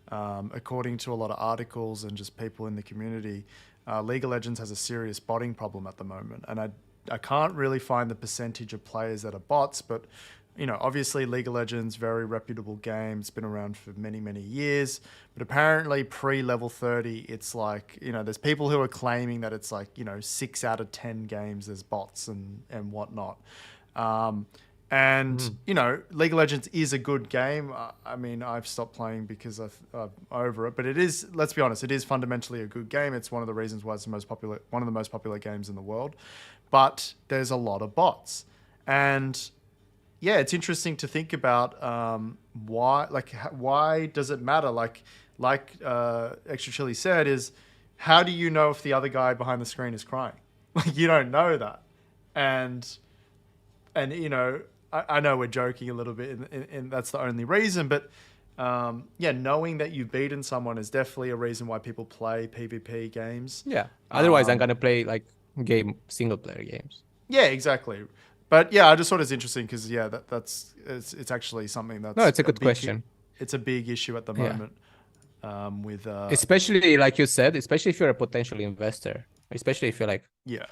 according to a lot of articles and just people in the community, League of Legends has a serious botting problem at the moment, and I can't really find the percentage of players that are bots, but you know, obviously League of Legends, very reputable game. It's been around for many, many years. But apparently pre-level 30, it's like, you know, there's people who are claiming that it's like, you know, 6 out of 10 games there's bots and whatnot. You know, League of Legends is a good game. I mean, I've stopped playing because I'm over it. But it is, let's be honest, it is fundamentally a good game. It's one of the reasons why it's one of the most popular games in the world. But there's a lot of bots. And yeah, it's interesting to think about why does it matter? Like Extra Chili said, is how do you know if the other guy behind the screen is crying? Like you don't know that, and you know I know we're joking a little bit, and that's the only reason, but yeah, knowing that you've beaten someone is definitely a reason why people play PvP games. Yeah. Otherwise, I'm gonna play like single player games. Yeah, exactly. But yeah, I just thought it's interesting because yeah, it's actually something that's No, it's a good question. It's a big issue at the Yeah. moment with Especially like you said, especially if you're a potential investor, especially if you're like, yeah,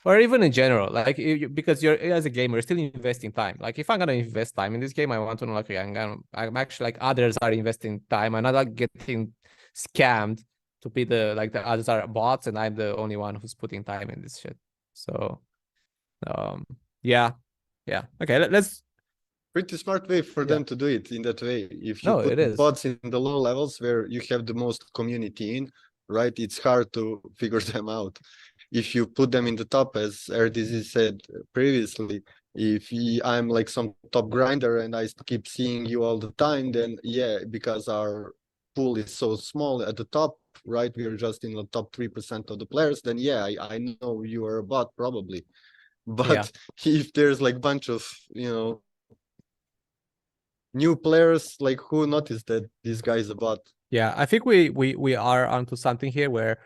or even in general, like because you're as a gamer, you're still investing time. Like if I'm gonna invest time in this game, I want to know like, okay, I'm actually like others are investing time. I'm not like getting scammed to be the others are bots and I'm the only one who's putting time in this shit. So, yeah. Okay, let's. Pretty smart way for Yeah. them to do it in that way. If you No, put it is. bots in the low levels where you have the most community in, right, it's hard to figure them out. If you put them in the top, as RDZ said previously, if I'm like some top grinder and I keep seeing you all the time, then yeah, because our pool is so small at the top, right, we're just in the top 3% of the players, then yeah, I know you are a bot probably. But Yeah. if there's like bunch of, you know, new players, like who noticed that this guy is a bot? Yeah, I think we are onto something here where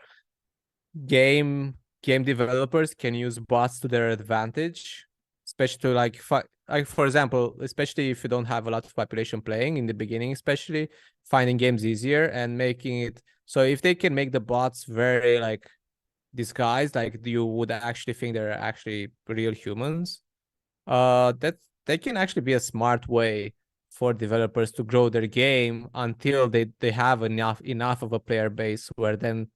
game developers can use bots to their advantage, especially to like for example, especially if you don't have a lot of population playing in the beginning, especially finding games easier and making it so if they can make the bots very like disguised, like you would actually think they're actually real humans, that can actually be a smart way for developers to grow their game until they have enough of a player base where then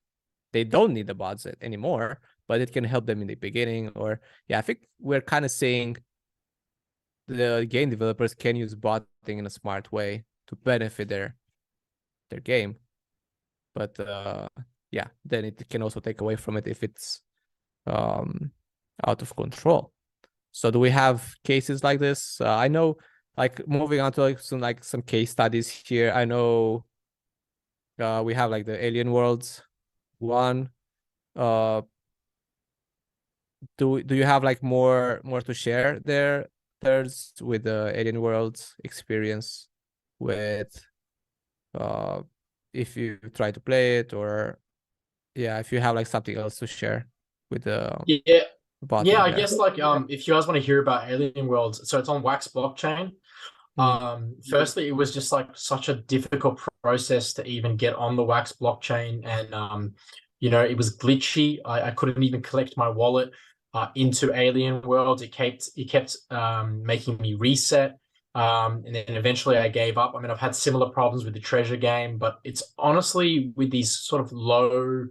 they don't need the bots anymore, but it can help them in the beginning. Or yeah, I think we're kind of saying the game developers can use botting in a smart way to benefit their game. But yeah, then it can also take away from it if it's out of control. So do we have cases like this? I know, like moving on to like some case studies here. I know we have like the Alien Worlds one. Do you have like more to share there? There's with the Alien Worlds experience with if you try to play it, or yeah, if you have like something else to share with the Yeah, botting yeah. I there. guess like if you guys want to hear about Alien Worlds, so it's on Wax blockchain. Firstly, it was just like such a difficult process to even get on the Wax blockchain, and you know, it was glitchy. I couldn't even collect my wallet into Alien Worlds. It kept making me reset. And then eventually I gave up. I mean, I've had similar problems with the treasure game, but it's honestly with these sort of low,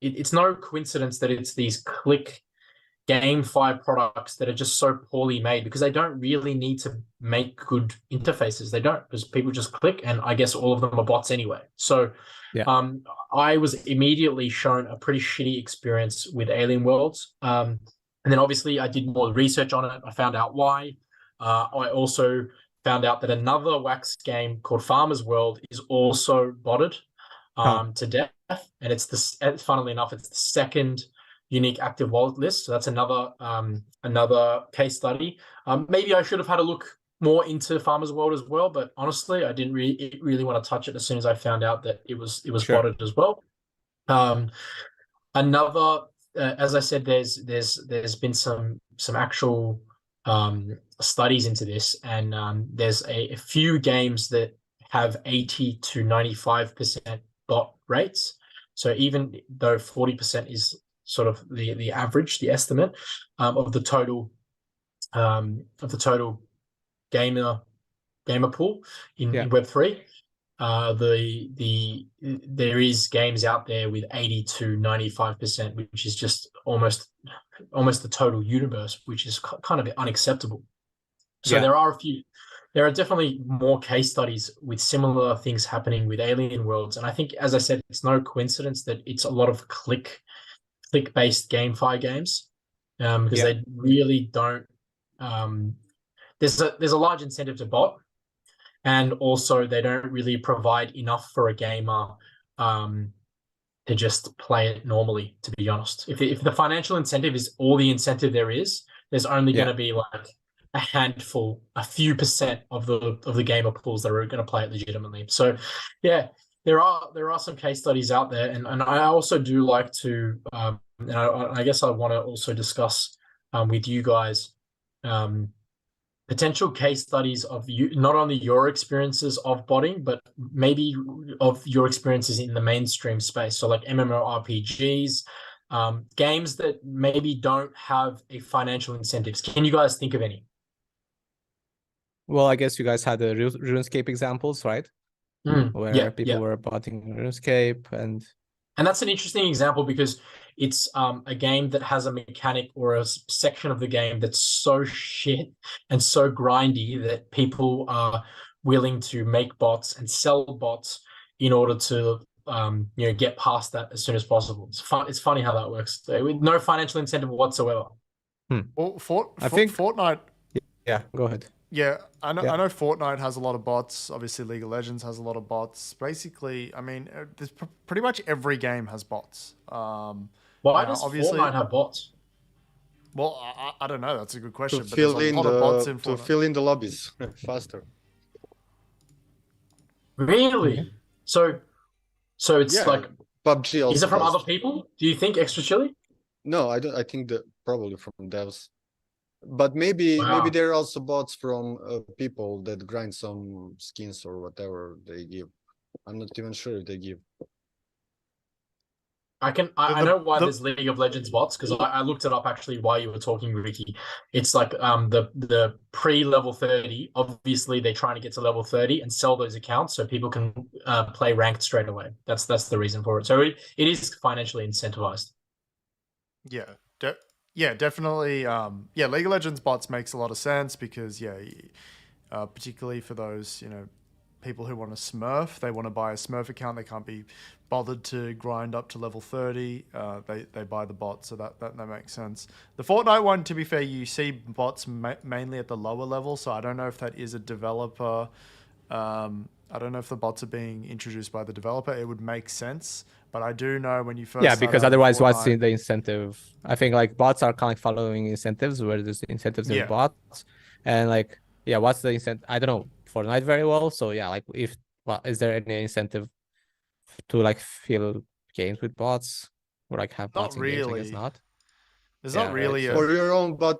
it's no coincidence that it's these click GameFi products that are just so poorly made because they don't really need to make good interfaces. They don't, because people just click, and I guess all of them are bots anyway. So Yeah. I was immediately shown a pretty shitty experience with Alien Worlds. And then obviously I did more research on it. I found out why. I also found out that another Wax game called Farmer's World is also botted to death. And it's this, funnily enough, it's the second unique active wallet list. So that's another case study. Maybe I should have had a look more into Farmer's World as well, but honestly, I didn't really want to touch it as soon as I found out that it was Sure. botted as well. Another, as I said, there's been some actual studies into this, and there's a few games that have 80 to 95% bot rates. So even though 40% is sort of the average, the estimate of the total gamer pool in Web3, there is games out there with 80 to 95%, which is just almost the total universe, which is kind of unacceptable. So there are definitely more case studies with similar things happening with Alien Worlds, and I think, as I said, it's no coincidence that it's a lot of click-based GameFi games, because they really don't. There's a large incentive to bot, and also they don't really provide enough for a gamer to just play it normally. To be honest, if the financial incentive is all the incentive there is, there's only going to be like a handful, a few percent of the gamer pools that are going to play it legitimately. So, yeah. There are some case studies out there, and I also do like to, and I guess I want to also discuss with you guys potential case studies of you, not only your experiences of botting, but maybe of your experiences in the mainstream space. So like MMORPGs, games that maybe don't have a financial incentives. Can you guys think of any? Well, I guess you guys had the RuneScape examples, right? Where people were botting RuneScape, and that's an interesting example because it's a game that has a mechanic or a section of the game that's so shit and so grindy that people are willing to make bots and sell bots in order to get past that as soon as possible. It's funny how that works with no financial incentive whatsoever. Well, I think Fortnite. Yeah, go ahead. Yeah, I know Fortnite has a lot of bots. Obviously, League of Legends has a lot of bots. Basically, I mean, there's pretty much every game has bots. Why does Fortnite have bots? Well, I don't know. That's a good question. To But there's a lot of bots in Fortnite. To fill in the lobbies faster. Really? Yeah. So it's like PUBG also is it from does. other people? Do you think extra chili? No, I don't. I think that probably from devs. But maybe there are also bots from people that grind some skins or whatever they give. I'm not even sure if they give. I know why there's League of Legends bots, because I looked it up actually while you were talking, Ricky. It's like the pre-level 30. Obviously, they're trying to get to level 30 and sell those accounts so people can play ranked straight away. That's the reason for it. So it is financially incentivized. Yeah, definitely. League of Legends bots makes a lot of sense because particularly for those people who want to Smurf, they want to buy a Smurf account. They can't be bothered to grind up to level 30. They buy the bot, so that makes sense. The Fortnite one, to be fair, you see bots mainly at the lower level, so I don't know if that is a developer. I don't know if the bots are being introduced by the developer. It would make sense, but I do know when you first because otherwise, what's the incentive? I think like bots are kind of following incentives, where there's incentives in bots, and what's the incentive? I don't know Fortnite very well, so is there any incentive to like fill games with bots or like have bots in games? I guess not. There's not really for your own, but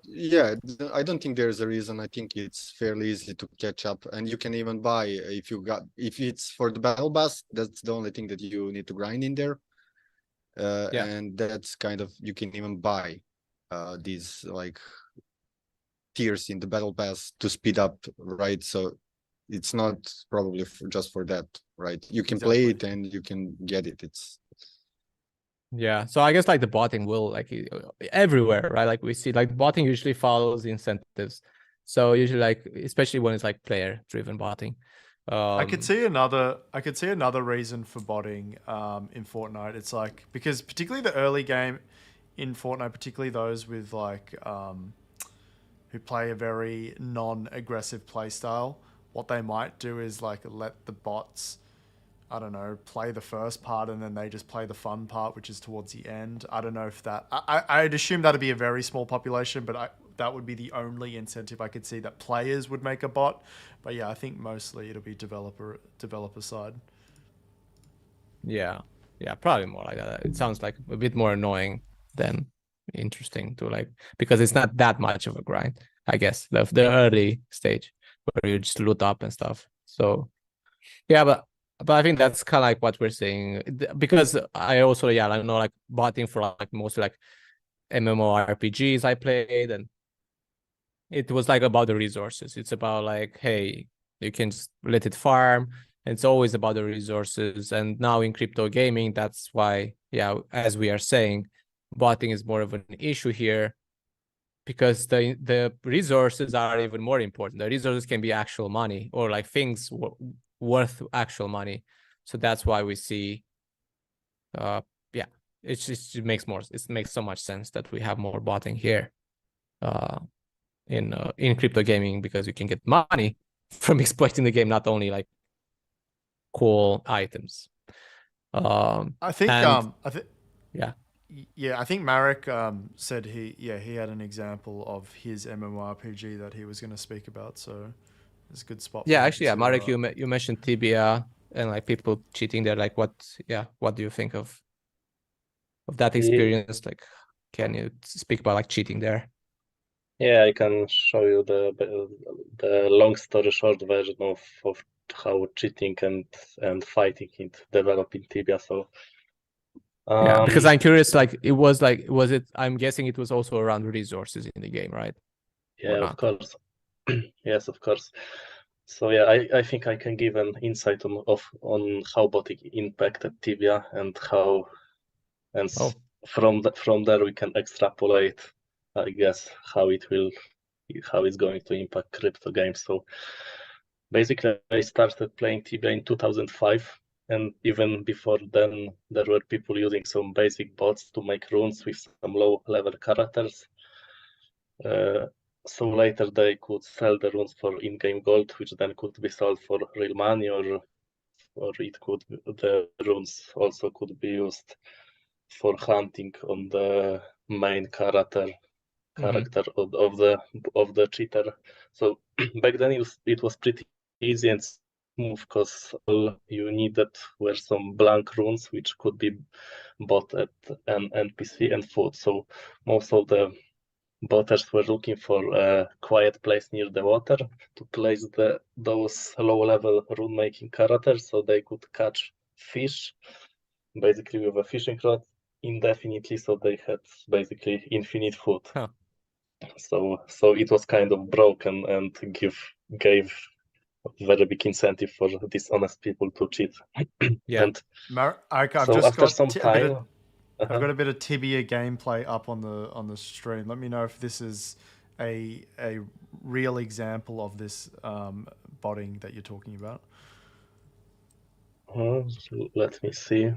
I don't think there's a reason. I think it's fairly easy to catch up, and you can even buy if it's for the battle pass. That's the only thing that you need to grind in there, and that's kind of you can even buy these like tiers in the battle pass to speed up, right? So it's not probably just for that, right? You can play it and you can get it. It's Yeah, so I guess like the botting will like everywhere, right? Like we see like botting usually follows the incentives. So usually like especially when it's like player driven botting. I could see another reason for botting in Fortnite. It's like because particularly the early game in Fortnite, particularly those with like who play a very non-aggressive play style, what they might do is like let the bots, I don't know, play the first part and then they just play the fun part, which is towards the end. I don't know if that... I'd assume that'd be a very small population, but that would be the only incentive I could see that players would make a bot. But yeah, I think mostly it'll be developer side. Yeah, probably more like that. It sounds like a bit more annoying than interesting to like, because it's not that much of a grind, I guess, the early stage where you just loot up and stuff. So yeah, but I think that's kind of like what we're saying, because I also, yeah, I know like botting for like mostly like MMORPGs I played, and it was like about the resources. It's about like, hey, you can just let it farm. And it's always about the resources. And now in crypto gaming, that's why, yeah, as we are saying, botting is more of an issue here, because the resources are even more important. The resources can be actual money or like things worth actual money. So that's why we see, yeah, it makes so much sense that we have more botting here. In crypto gaming, because you can get money from exploiting the game, not only like cool items. I think yeah, I think Marek said he had an example of his MMORPG that he was going to speak about, so it's a good spot. Yeah, for him actually, yeah, to, Marek, you mentioned Tibia and like people cheating there. Like, what do you think of that experience? Like, can you speak about like cheating there? Yeah, I can show you the long story short version of how cheating and fighting it developed in Tibia. So yeah, because I'm curious. Like, was it? I'm guessing it was also around resources in the game, right? Yeah, of course. Yes, of course. So yeah, I think I can give an insight on how botting impacted Tibia and how, and from there we can extrapolate, I guess, how it's going to impact crypto games. So basically, I started playing Tibia in 2005, and even before then, there were people using some basic bots to make runes with some low-level characters. So later they could sell the runes for in-game gold, which then could be sold for real money, or the runes also could be used for hunting on the main character of the cheater. So back then it was pretty easy and smooth, because all you needed were some blank runes, which could be bought at an NPC and food. So most of the botters were looking for a quiet place near the water to place those low-level rune-making characters, so they could catch fish, basically with a fishing rod, indefinitely. So they had basically infinite food. Huh. So it was kind of broken and gave a very big incentive for dishonest people to cheat. Yeah. And I've got a bit of Tibia gameplay up on the stream. Let me know if this is a real example of this botting that you're talking about. Let me see.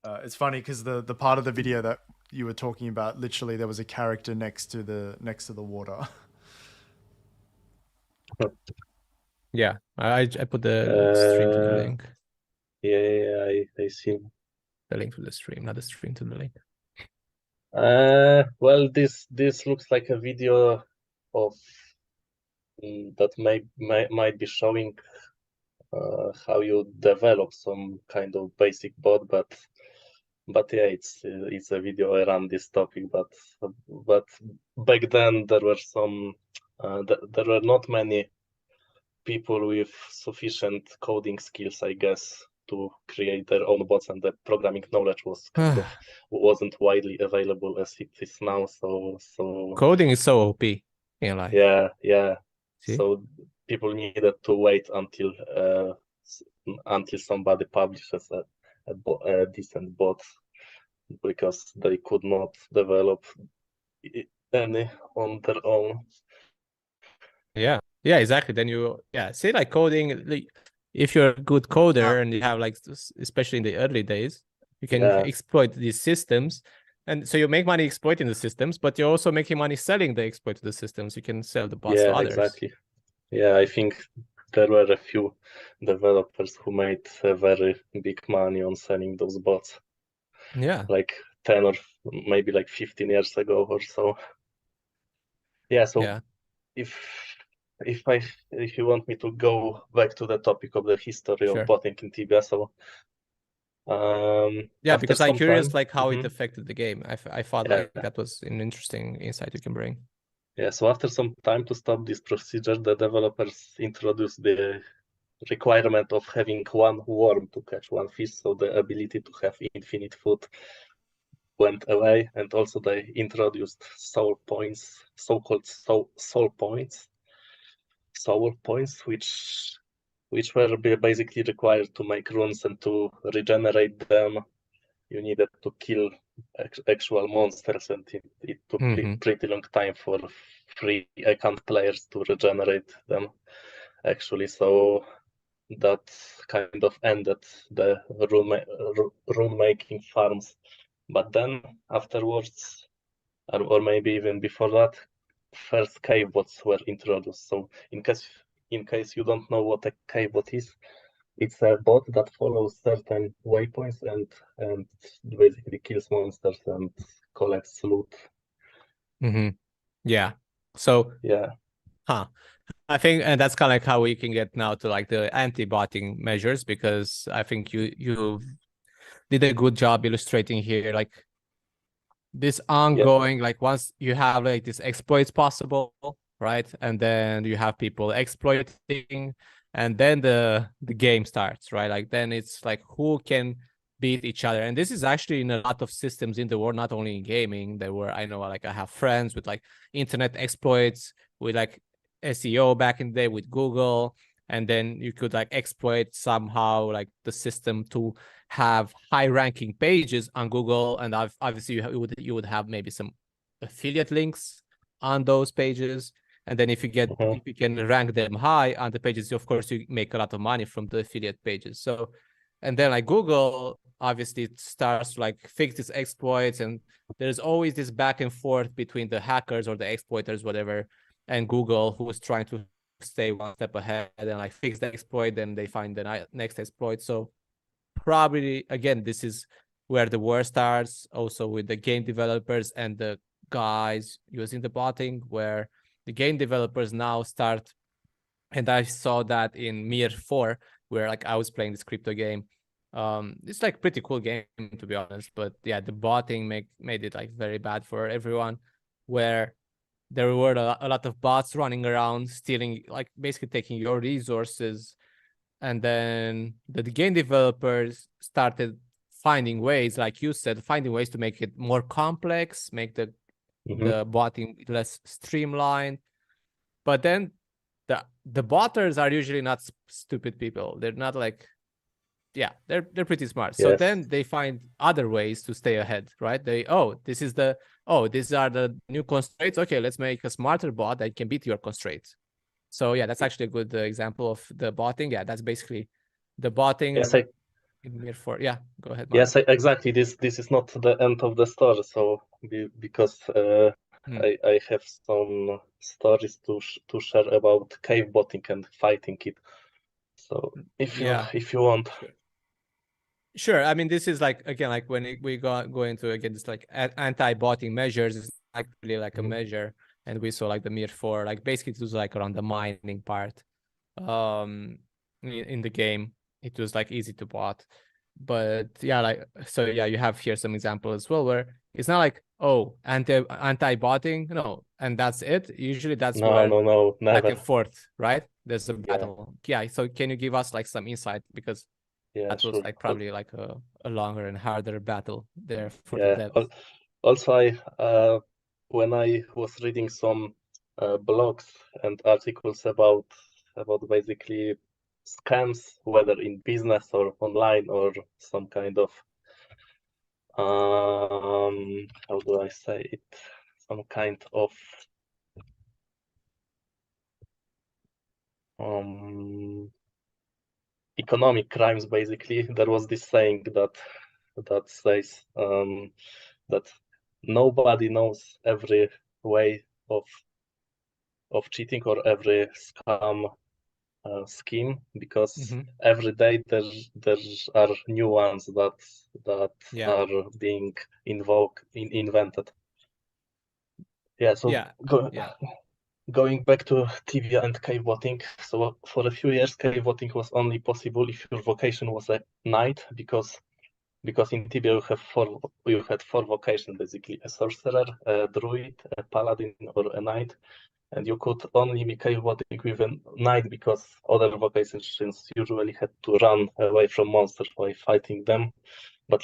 It's funny because the part of the video that you were talking about, literally there was a character next to the water. Yeah, I put the stream to the link. Yeah, I see. The link to the stream, not the stream to the link. Well, this looks like a video of that might be showing how you develop some kind of basic bot, but yeah, it's a video around this topic. But back then there were there were not many people with sufficient coding skills, I guess, to create their own bots, and the programming knowledge was kind of wasn't widely available as it is now. So coding is so OP in life. yeah. See? So people needed to wait until somebody publishes a decent bot, because they could not develop any on their own. Yeah, exactly. Then say like coding, like, if you're a good coder and you have like, especially in the early days, you can exploit these systems. And so you make money exploiting the systems, but you're also making money selling the exploit to the systems. You can sell the bots to others. Exactly. Yeah, I think there were a few developers who made very big money on selling those bots. Yeah. Like 10 or maybe like 15 years ago or so. Yeah, so if you want me to go back to the topic of the history of botting in Tibia, so because I'm curious like how mm-hmm. it affected the game. I thought like that was an interesting insight you can bring. Yeah, so after some time, to stop this procedure, the developers introduced the requirement of having one worm to catch one fish, so the ability to have infinite food went away, and also they introduced soul points, so-called soul points, which were basically required to make runes, and to regenerate them you needed to kill actual monsters, and it took pretty long time for free account players to regenerate them, actually. So that kind of ended the rune making farms. But then afterwards, or maybe even before that, first cave bots were introduced. So in case you don't know what a cave bot is, it's a bot that follows certain waypoints and basically kills monsters and collects loot. Yeah. So yeah. I think, and that's kind of like how we can get now to like the anti-botting measures, because I think you did a good job illustrating here, like this ongoing, like once you have like this exploits possible, right? And then you have people exploiting, and then the game starts, right? Like then it's like who can beat each other. And this is actually in a lot of systems in the world, not only in gaming. There were, I know, like I have friends with like internet exploits, with like SEO back in the day with Google, and then you could like exploit somehow like the system to have high ranking pages on Google, and obviously you would have maybe some affiliate links on those pages, and then if you can rank them high on the pages, of course you make a lot of money from the affiliate pages. So, and then like Google obviously it starts to like fix these exploits, and there's always this back and forth between the hackers or the exploiters, whatever, and Google, who is trying to stay one step ahead and like fix the exploit, then they find the next exploit. So probably again, this is where the war starts, also with the game developers and the guys using the botting, where the game developers now start, and I saw that in Mir 4, where like I was playing this crypto game. It's like pretty cool game, to be honest, but yeah, the botting made it like very bad for everyone, where there were a lot of bots running around stealing, like basically taking your resources. And then the game developers started finding ways, like you said, finding ways to make it more complex, make the botting less streamlined. But then the botters are usually not stupid people. They're not like, they're pretty smart. So then they find other ways to stay ahead, right? These are the new constraints. Okay, let's make a smarter bot that can beat your constraints. So yeah, that's actually a good example of the botting. Yeah, that's basically the botting in Mir 4. Yeah, go ahead, Mark. Yes, exactly. This is not the end of the story. So because I have some stories to share about cave botting and fighting it. So if you want. Sure. I mean, this is like, again, like when we go into, again, this like anti-botting measures, it's actually like a measure. And we saw like the Mir 4, like basically it was like around the mining part in the game. It was like easy to bot. But yeah, like, so yeah, you have here some example as well, where it's not like, anti-botting, no, and that's it. Usually that's no, never. Back and forth, right? There's a battle. Yeah. So can you give us like some insight? Because Yeah, that was sure. like probably like a longer and harder battle there for the Yeah. devs. Also, when I was reading some blogs and articles about basically scams, whether in business or online or some kind of how do I say it? Some kind of economic crimes. Basically, there was this saying that says that nobody knows every way of cheating or every scam scheme, because every day there are new ones that Yeah. are being invented. Yeah. So Yeah. Yeah. going back to Tibia and cave botting, so for a few years cave botting was only possible if your vocation was a knight, because in Tibia you had four vocations basically: a sorcerer, a druid, a paladin, or a knight. And you could only be cave botting with a knight, because other vocations usually had to run away from monsters while fighting them. But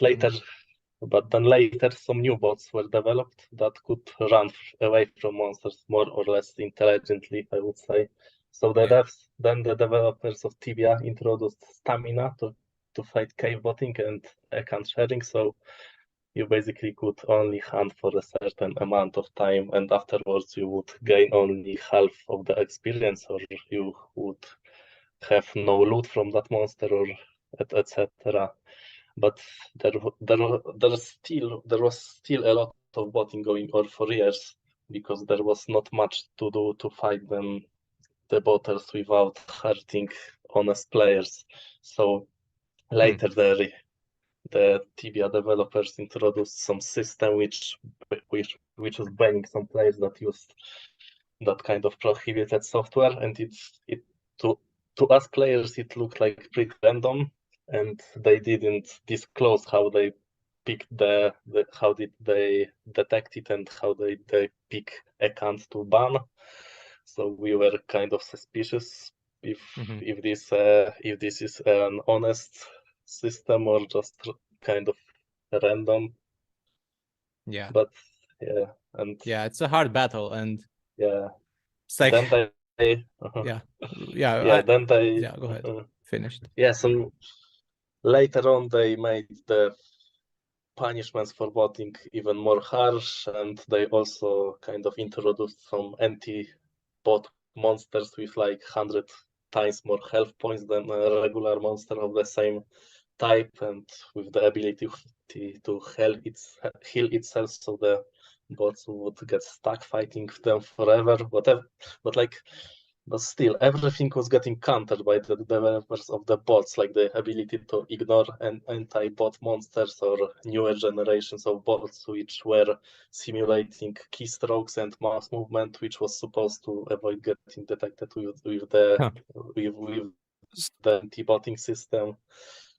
then later, some new bots were developed that could run away from monsters more or less intelligently, I would say. So then the developers of Tibia introduced stamina to fight cave botting and account sharing. So you basically could only hunt for a certain amount of time, and afterwards you would gain only half of the experience, or you would have no loot from that monster, or etc. But there was still a lot of botting going on for years, because there was not much to do to fight the botters without hurting honest players. So later the Tibia developers introduced some system which was banning some players that used that kind of prohibited software, and it to us players it looked like pretty random, and they didn't disclose how they picked how did they detect it and how they pick accounts to ban. So we were kind of suspicious if if this is an honest system or just kind of random. Yeah. But yeah, and Yeah, it's a hard battle, and yeah, it's like then they yeah. then they Yeah, go ahead. Finished. yeah. So later on they made the punishments for botting even more harsh, and they also kind of introduced some anti-bot monsters with like 100 times more health points than a regular monster of the same type, and with the ability to heal itself, so the bots would get stuck fighting them forever, whatever. But still, everything was getting countered by the developers of the bots, like the ability to ignore anti-bot monsters or newer generations of bots, which were simulating keystrokes and mouse movement, which was supposed to avoid getting detected with the anti-botting system.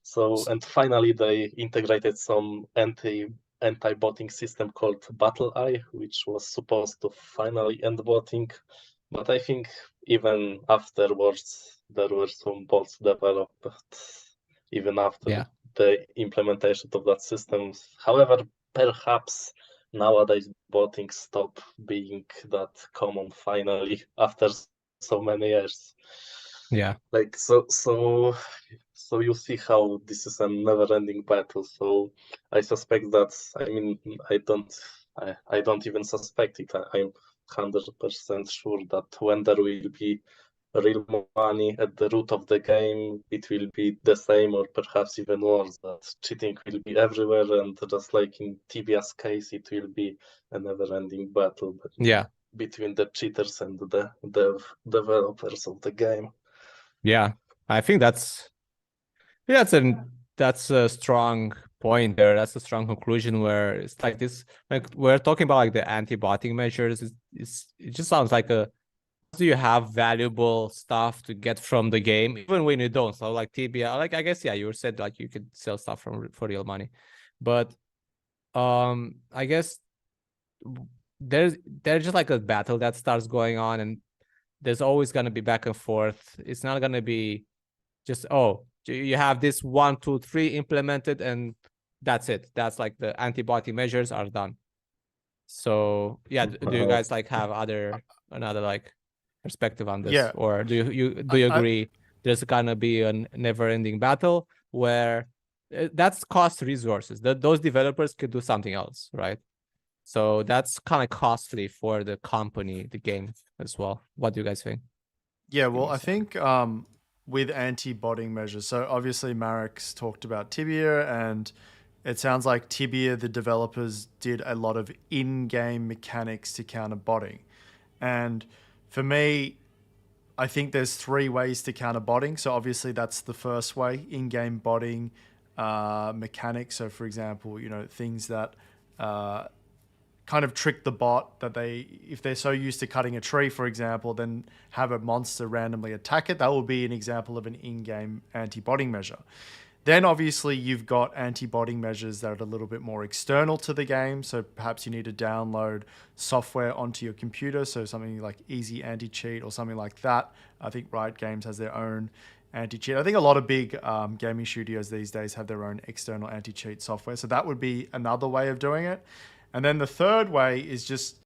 So, and finally, they integrated some anti-botting system called Battle Eye, which was supposed to finally end botting. But I think even afterwards, there were some bots developed even after the implementation of that system. However, perhaps nowadays botting stopped being that common finally after so many years. Yeah. Like so you see how this is a never-ending battle. So I suspect that, I mean, I don't even suspect it. I'm 100% sure that when there will be real money at the root of the game, it will be the same or perhaps even worse. That cheating will be everywhere, and just like in Tibia's case, it will be a never-ending battle between the cheaters and the developers of the game. Yeah, I think that's a strong point there. That's a strong conclusion, where it's like this, like we're talking about like the anti-botting measures. It just sounds like do you have valuable stuff to get from the game even when you don't? So like Tibia, like I guess you said like you could sell stuff for real money, but I guess there's just like a battle that starts going on, and there's always gonna be back and forth. It's not gonna be just, oh, You have this 1, 2, 3 implemented, and that's it. That's like the anti-botting measures are done. So yeah, do you guys like have another like perspective on this, Yeah. or do you agree there's gonna be a never-ending battle where that's cost resources that those developers could do something else, right? So that's kind of costly for the company, the game as well. What do you guys think? Yeah, well, I think with anti-botting measures, so obviously Marek's talked about Tibia, and it sounds like Tibia, the developers did a lot of in-game mechanics to counter botting. And for me, I think there's 3 ways to counter botting. So obviously that's the first way, in-game botting mechanics. So for example, things that kind of trick the bot that if they're so used to cutting a tree, for example, then have a monster randomly attack it. That will be an example of an in-game anti-botting measure. Then obviously you've got anti-botting measures that are a little bit more external to the game. So perhaps you need to download software onto your computer. So something like Easy Anti-Cheat or something like that. I think Riot Games has their own anti-cheat. I think a lot of big gaming studios these days have their own external anti-cheat software. So that would be another way of doing it. And then the third way is just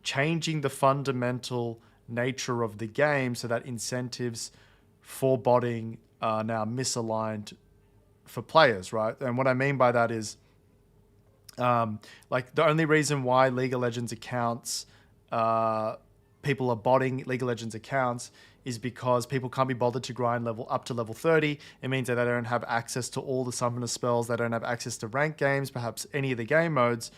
changing the fundamental nature of the game so that incentives for botting are now misaligned for players, right? And what I mean by that is like the only reason why League of Legends accounts, people are botting League of Legends accounts is because people can't be bothered to grind up to level 30. It means that they don't have access to all the summoner spells. They don't have access to ranked games, perhaps any of the game modes.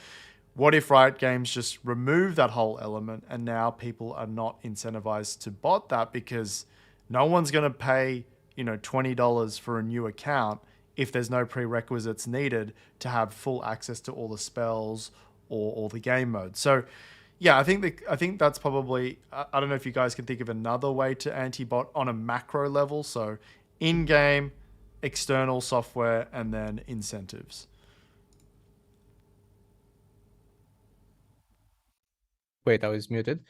What if Riot Games just remove that whole element and now people are not incentivized to bot that because no one's going to pay, $20 for a new account if there's no prerequisites needed to have full access to all the spells or all the game modes. So yeah, I think that's probably, I don't know if you guys can think of another way to anti-bot on a macro level. So in-game, external software, and then incentives. Wait, I was muted.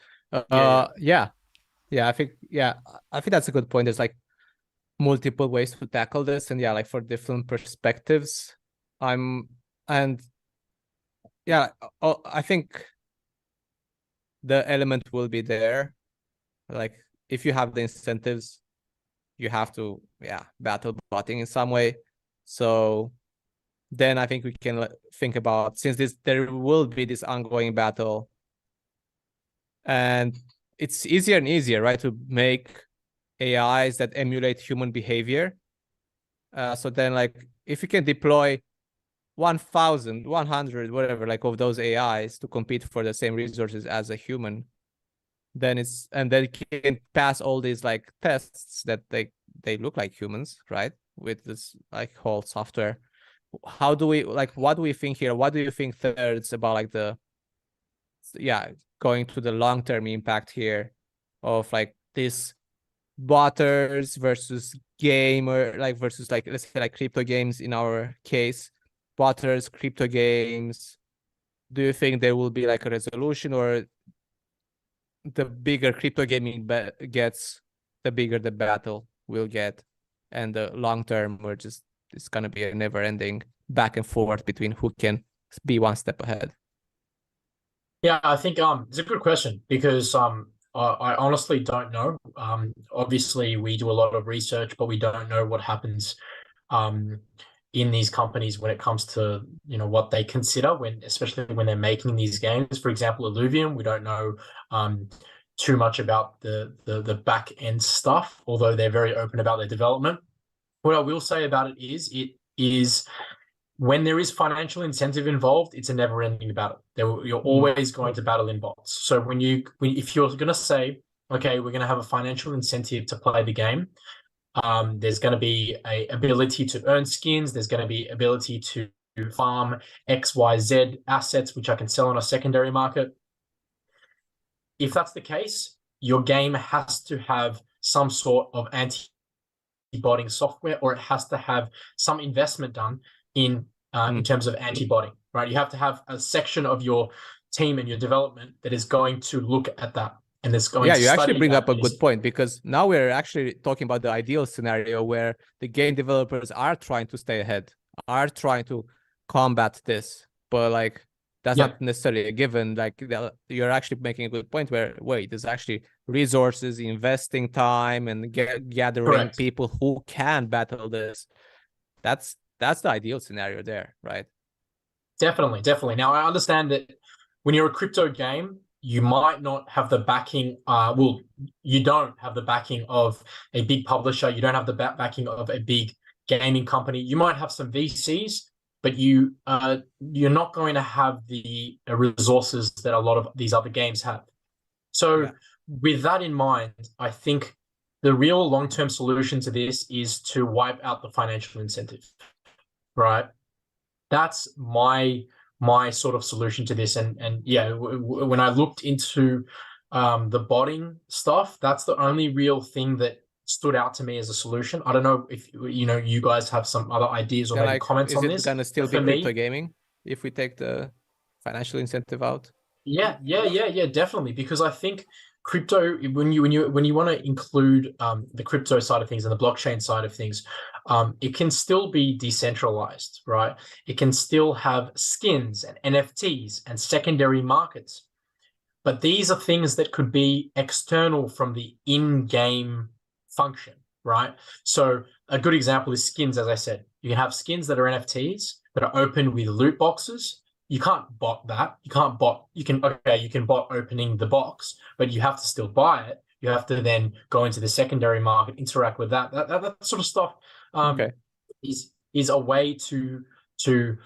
Yeah. I think that's a good point. There's like multiple ways to tackle this, and like for different perspectives. I think the element will be there. Like if you have the incentives, you have to battle botting in some way. So then I think we can think about, since there will be this ongoing battle, and it's easier and easier, right, to make AIs that emulate human behavior. So then, like, if you can deploy 1,000, 100, whatever, like of those AIs to compete for the same resources as a human, then you can pass all these like tests that they look like humans, right? With this like whole software. How do we what do we think here? What do you think thirds about like going to the long-term impact here of like this botters versus gamer, like versus like, let's say like crypto games in our case, botters, crypto games. Do you think there will be like a resolution, or the bigger crypto gaming gets, the bigger the battle will get, and the long term we're just, it's gonna be a never ending back and forth between who can be one step ahead? Yeah, I think it's a good question because I honestly don't know. Obviously we do a lot of research, but we don't know what happens in these companies when it comes to what they consider especially when they're making these games. For example, Illuvium, we don't know too much about the back end stuff, although they're very open about their development. What I will say about it is when there is financial incentive involved, it's a never-ending battle. You're always going to battle in bots. So if you're going to say, okay, we're going to have a financial incentive to play the game, there's going to be a ability to earn skins. There's going to be ability to farm XYZ assets, which I can sell on a secondary market. If that's the case, your game has to have some sort of anti-botting software, or it has to have some investment done in terms of anti-botting, right? You have to have a section of your team and your development that is going to look at that and it's going Yeah, to you actually study bring that up a is- good point, because now we're actually talking about the ideal scenario where the game developers are trying to stay ahead, are trying to combat this, but like that's Yeah. not necessarily a given. Like you're actually making a good point where, wait, there's actually resources, investing time, and gathering Correct. people who can battle this. That's the ideal scenario there, right? Definitely, definitely. Now, I understand that when you're a crypto game, you might not have the backing. Well, you don't have the backing of a big publisher. You don't have the backing of a big gaming company. You might have some VCs, but you're not going to have the resources that a lot of these other games have. So, Yeah. with that in mind, I think the real long-term solution to this is to wipe out the financial incentive, right? That's my sort of solution to this. And yeah, when I looked into the botting stuff, that's the only real thing that stood out to me as a solution. I don't know if you guys have some other ideas or Yeah, maybe like, comments is on it this. gonna still But be for crypto me, gaming if we take the financial incentive out? yeah, definitely. Because I think crypto, when you want to include the crypto side of things and the blockchain side of things, it can still be decentralized, right? It can still have skins and NFTs and secondary markets. But these are things that could be external from the in-game function, right? So a good example is skins, as I said. You can have skins that are NFTs that are open with loot boxes. You can't bot that. You can bot opening the box, but you have to still buy it. You have to then go into the secondary market, interact with that. That sort of stuff Okay. is a way to sort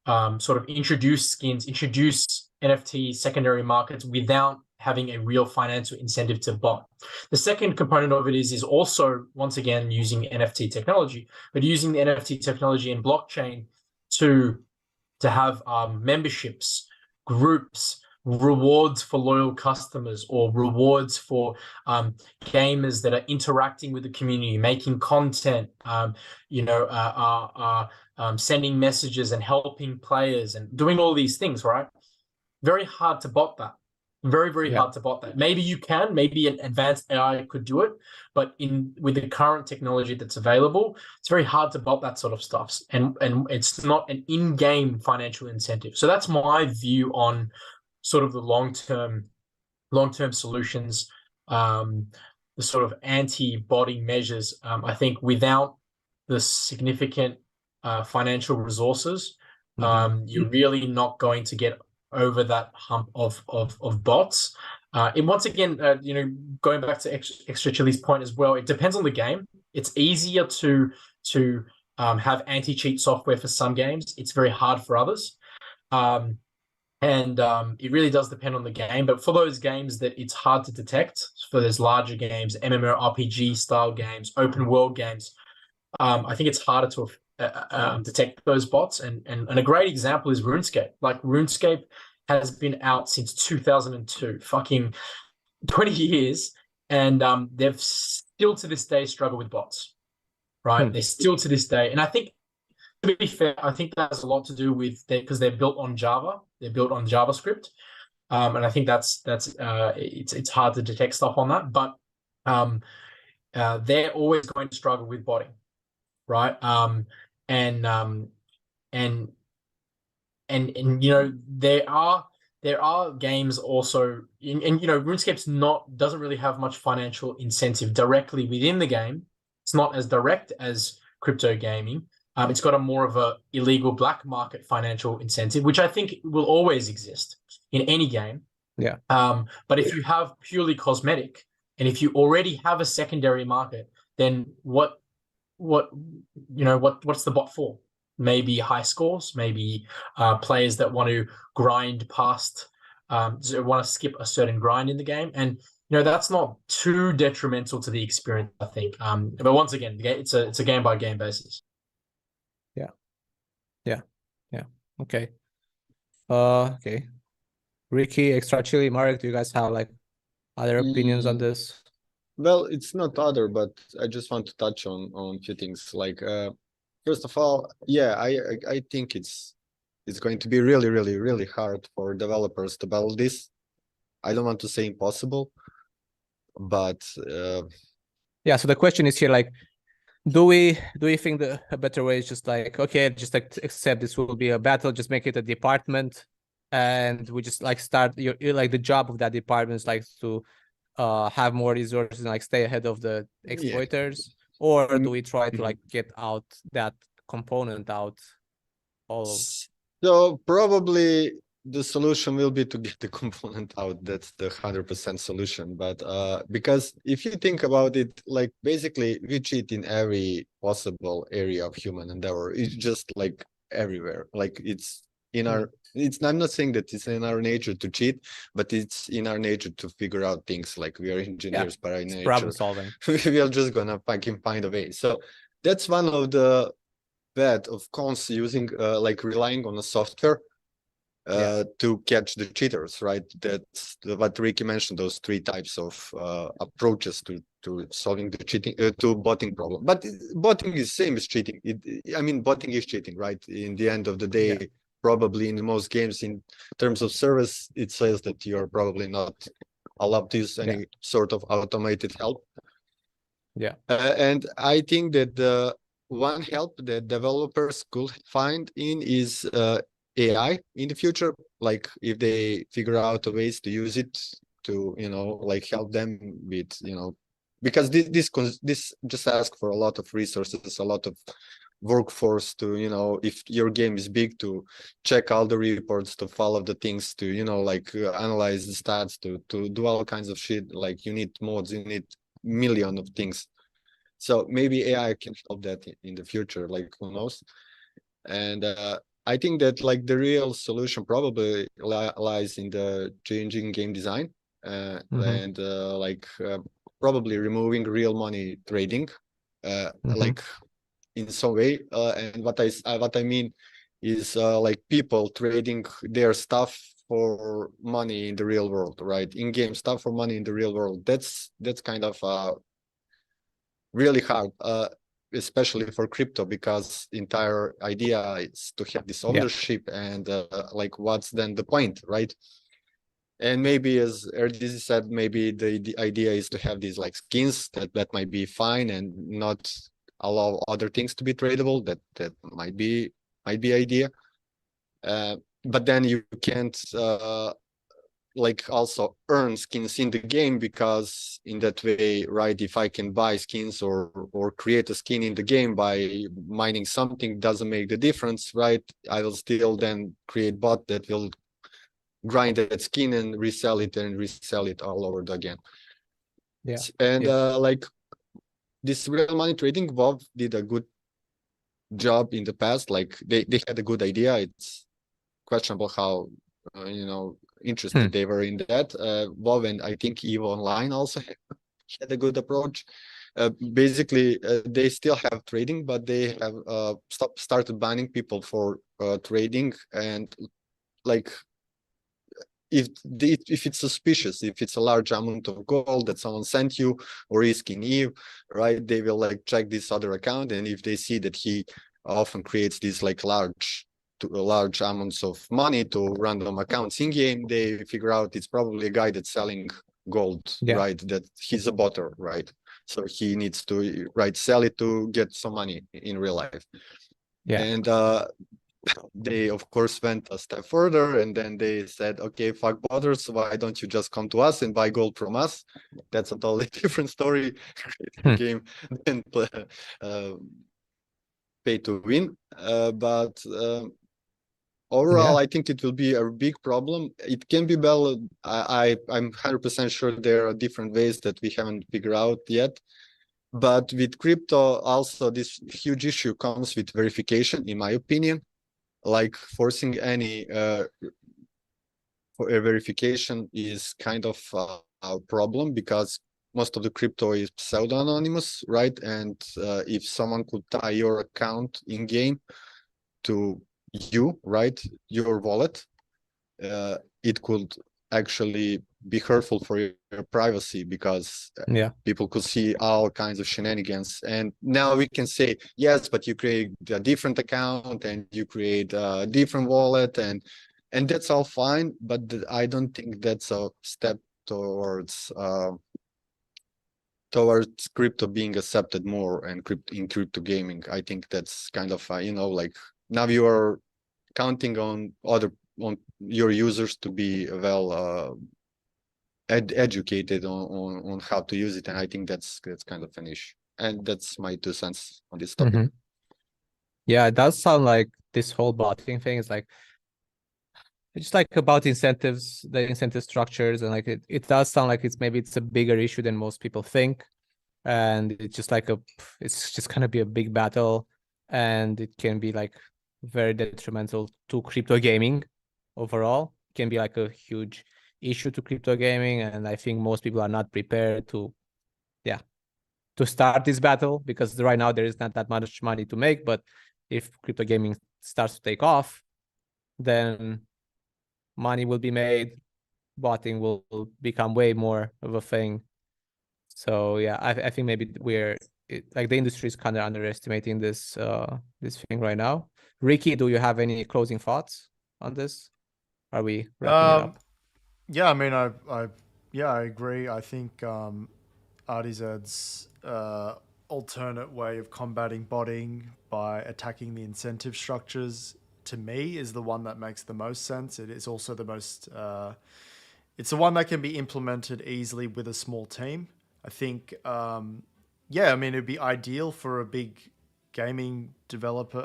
of introduce skins, introduce NFT secondary markets without having a real financial incentive to buy. The second component of it is also, once again, using NFT technology, but using the NFT technology and blockchain to have memberships, groups, rewards for loyal customers, or rewards for gamers that are interacting with the community, making content, sending messages and helping players and doing all these things, right? Very hard to bot that. Very, very Yeah. hard to bot that. Maybe you can, maybe an advanced AI could do it, but with the current technology that's available, it's very hard to bot that sort of stuff. And it's not an in-game financial incentive. So that's my view on sort of the long-term solutions, the sort of anti-botting measures. I think without the significant financial resources, you're really not going to get over that hump of bots. And once again, going back to Extra Chili's point as well, it depends on the game. It's easier to have anti-cheat software for some games. It's very hard for others. And it really does depend on the game. But for those games that it's hard to detect, for those larger games, MMORPG style games, open world games, I think it's harder to detect those bots. And a great example is RuneScape. Like, RuneScape has been out since 2002, fucking 20 years, and they've still to this day struggle with bots, right? They're still to this day. And I think, to be fair, I think that has a lot to do with because they're built on Java. They're built on JavaScript. And I think that's it's hard to detect stuff on that. But they're always going to struggle with botting, right? And there are games also, and RuneScape's doesn't really have much financial incentive directly within the game. It's not as direct as crypto gaming. It's got a more of a illegal black market financial incentive, which I think will always exist in any game. Yeah. But if you have purely cosmetic, and if you already have a secondary market, then what's the bot for? Maybe high scores, maybe players that want to grind past, want to skip a certain grind in the game, and that's not too detrimental to the experience, I think. But once again, it's a game by game basis. Yeah. Okay. Okay. Ricky, Extra Chili, Marek, do you guys have like other opinions on this? Well, it's not other, but I just want to touch on a few things. Like, first of all, yeah, I think it's going to be really, really, really hard for developers to build this. I don't want to say impossible, But Yeah, so the question is here, like, do we think the a better way is just like, okay, just like accept this will be a battle, just make it a department, and we just like start like the job of that department is like to have more resources and like stay ahead of the exploiters, or do we try to like get out that component out all of? So probably the solution will be to get the component out. That's the 100% solution. But because if you think about it, like basically we cheat in every possible area of human endeavor. It's just like everywhere. Like it's in our, I'm not saying that it's in our nature to cheat, but it's in our nature to figure out things. Like we are engineers by nature. Problem solving. We are just gonna fucking find a way. So that's one of the bad of cons using like relying on a software to catch the cheaters, right? That's what Ricky mentioned, those 3 types of approaches to solving the cheating, to botting problem. But botting is same as cheating. I mean, botting is cheating, right? In the end of the day, probably in most games, in terms of service, it says that you're probably not allowed to use any sort of automated help. And I think that the one help that developers could find in is AI in the future, like if they figure out ways to use it to, you know, like help them with, you know, because this just asks for a lot of resources, a lot of workforce to, you know, if your game is big, to check all the reports, to follow the things, to, you know, like analyze the stats, to do all kinds of shit. Like you need mods, you need million of things. So maybe AI can help that in the future, like who knows. And I think that like the real solution probably lies in the changing game design and probably removing real money trading, like in some way. And what I mean is like people trading their stuff for money in the real world, right? In-game stuff for money in the real world. That's kind of really hard, especially for crypto, because entire idea is to have this ownership and like what's then the point, right? And maybe as RDZ said, maybe the idea is to have these like skins that might be fine and not allow other things to be tradable. That might be idea. But then you can't like also earn skins in the game, because in that way, right, if I can buy skins or create a skin in the game by mining something, doesn't make the difference, right? I will still then create bot that will grind that skin and resell it all over again. And like this real money trading, WoW did a good job in the past. Like they had a good idea. It's questionable how you know, interested they were in that. WoW and I think EVE Online also had a good approach. Basically, they still have trading, but they have started banning people for trading. And like if it's suspicious, if it's a large amount of gold that someone sent you or risk in EVE, right, they will like check this other account, and if they see that he often creates these like large amounts of money to random accounts in game, they figure out it's probably a guy that's selling gold, right? That he's a botter, right? So he needs to sell it to get some money in real life. And they of course went a step further, and then they said, okay, fuck botters, why don't you just come to us and buy gold from us? That's a totally different story. Game than pay to win, but overall, I think it will be a big problem. It can be well. I'm 100% sure there are different ways that we haven't figured out yet. But with crypto, also this huge issue comes with verification, in my opinion. Like forcing any verification is kind of a problem, because most of the crypto is pseudo-anonymous, right? And if someone could tie your account in game to you, right, your wallet, it could actually be hurtful for your privacy, because people could see all kinds of shenanigans. And now we can say, yes, but you create a different account and you create a different wallet, and that's all fine, but I don't think that's a step towards towards crypto being accepted more and in crypto gaming. I think that's kind of like now you are counting on your users to be well educated on how to use it, and I think that's kind of an issue. And that's my 2 cents on this topic. Mhm. Yeah, it does sound like this whole botting thing is like it's just like about incentives, the incentive structures, and like it does sound like it's a bigger issue than most people think. And it's just like it's just gonna be a big battle, and it can be like very detrimental to crypto gaming overall. It can be like a huge issue to crypto gaming, and I think most people are not prepared to, yeah, to start this battle because right now there is not that much money to make. But if crypto gaming starts to take off, then money will be made, botting will become way more of a thing. So yeah, I think maybe like the industry is kind of underestimating this thing right now. Ricky, do you have any closing thoughts on this? Are we wrapping it up? Yeah, I mean, I agree. I think Artizad's alternate way of combating botting by attacking the incentive structures, to me, is the one that makes the most sense. It is also the most. It's the one that can be implemented easily with a small team. I think. Yeah, I mean, it'd be ideal for a big gaming developer.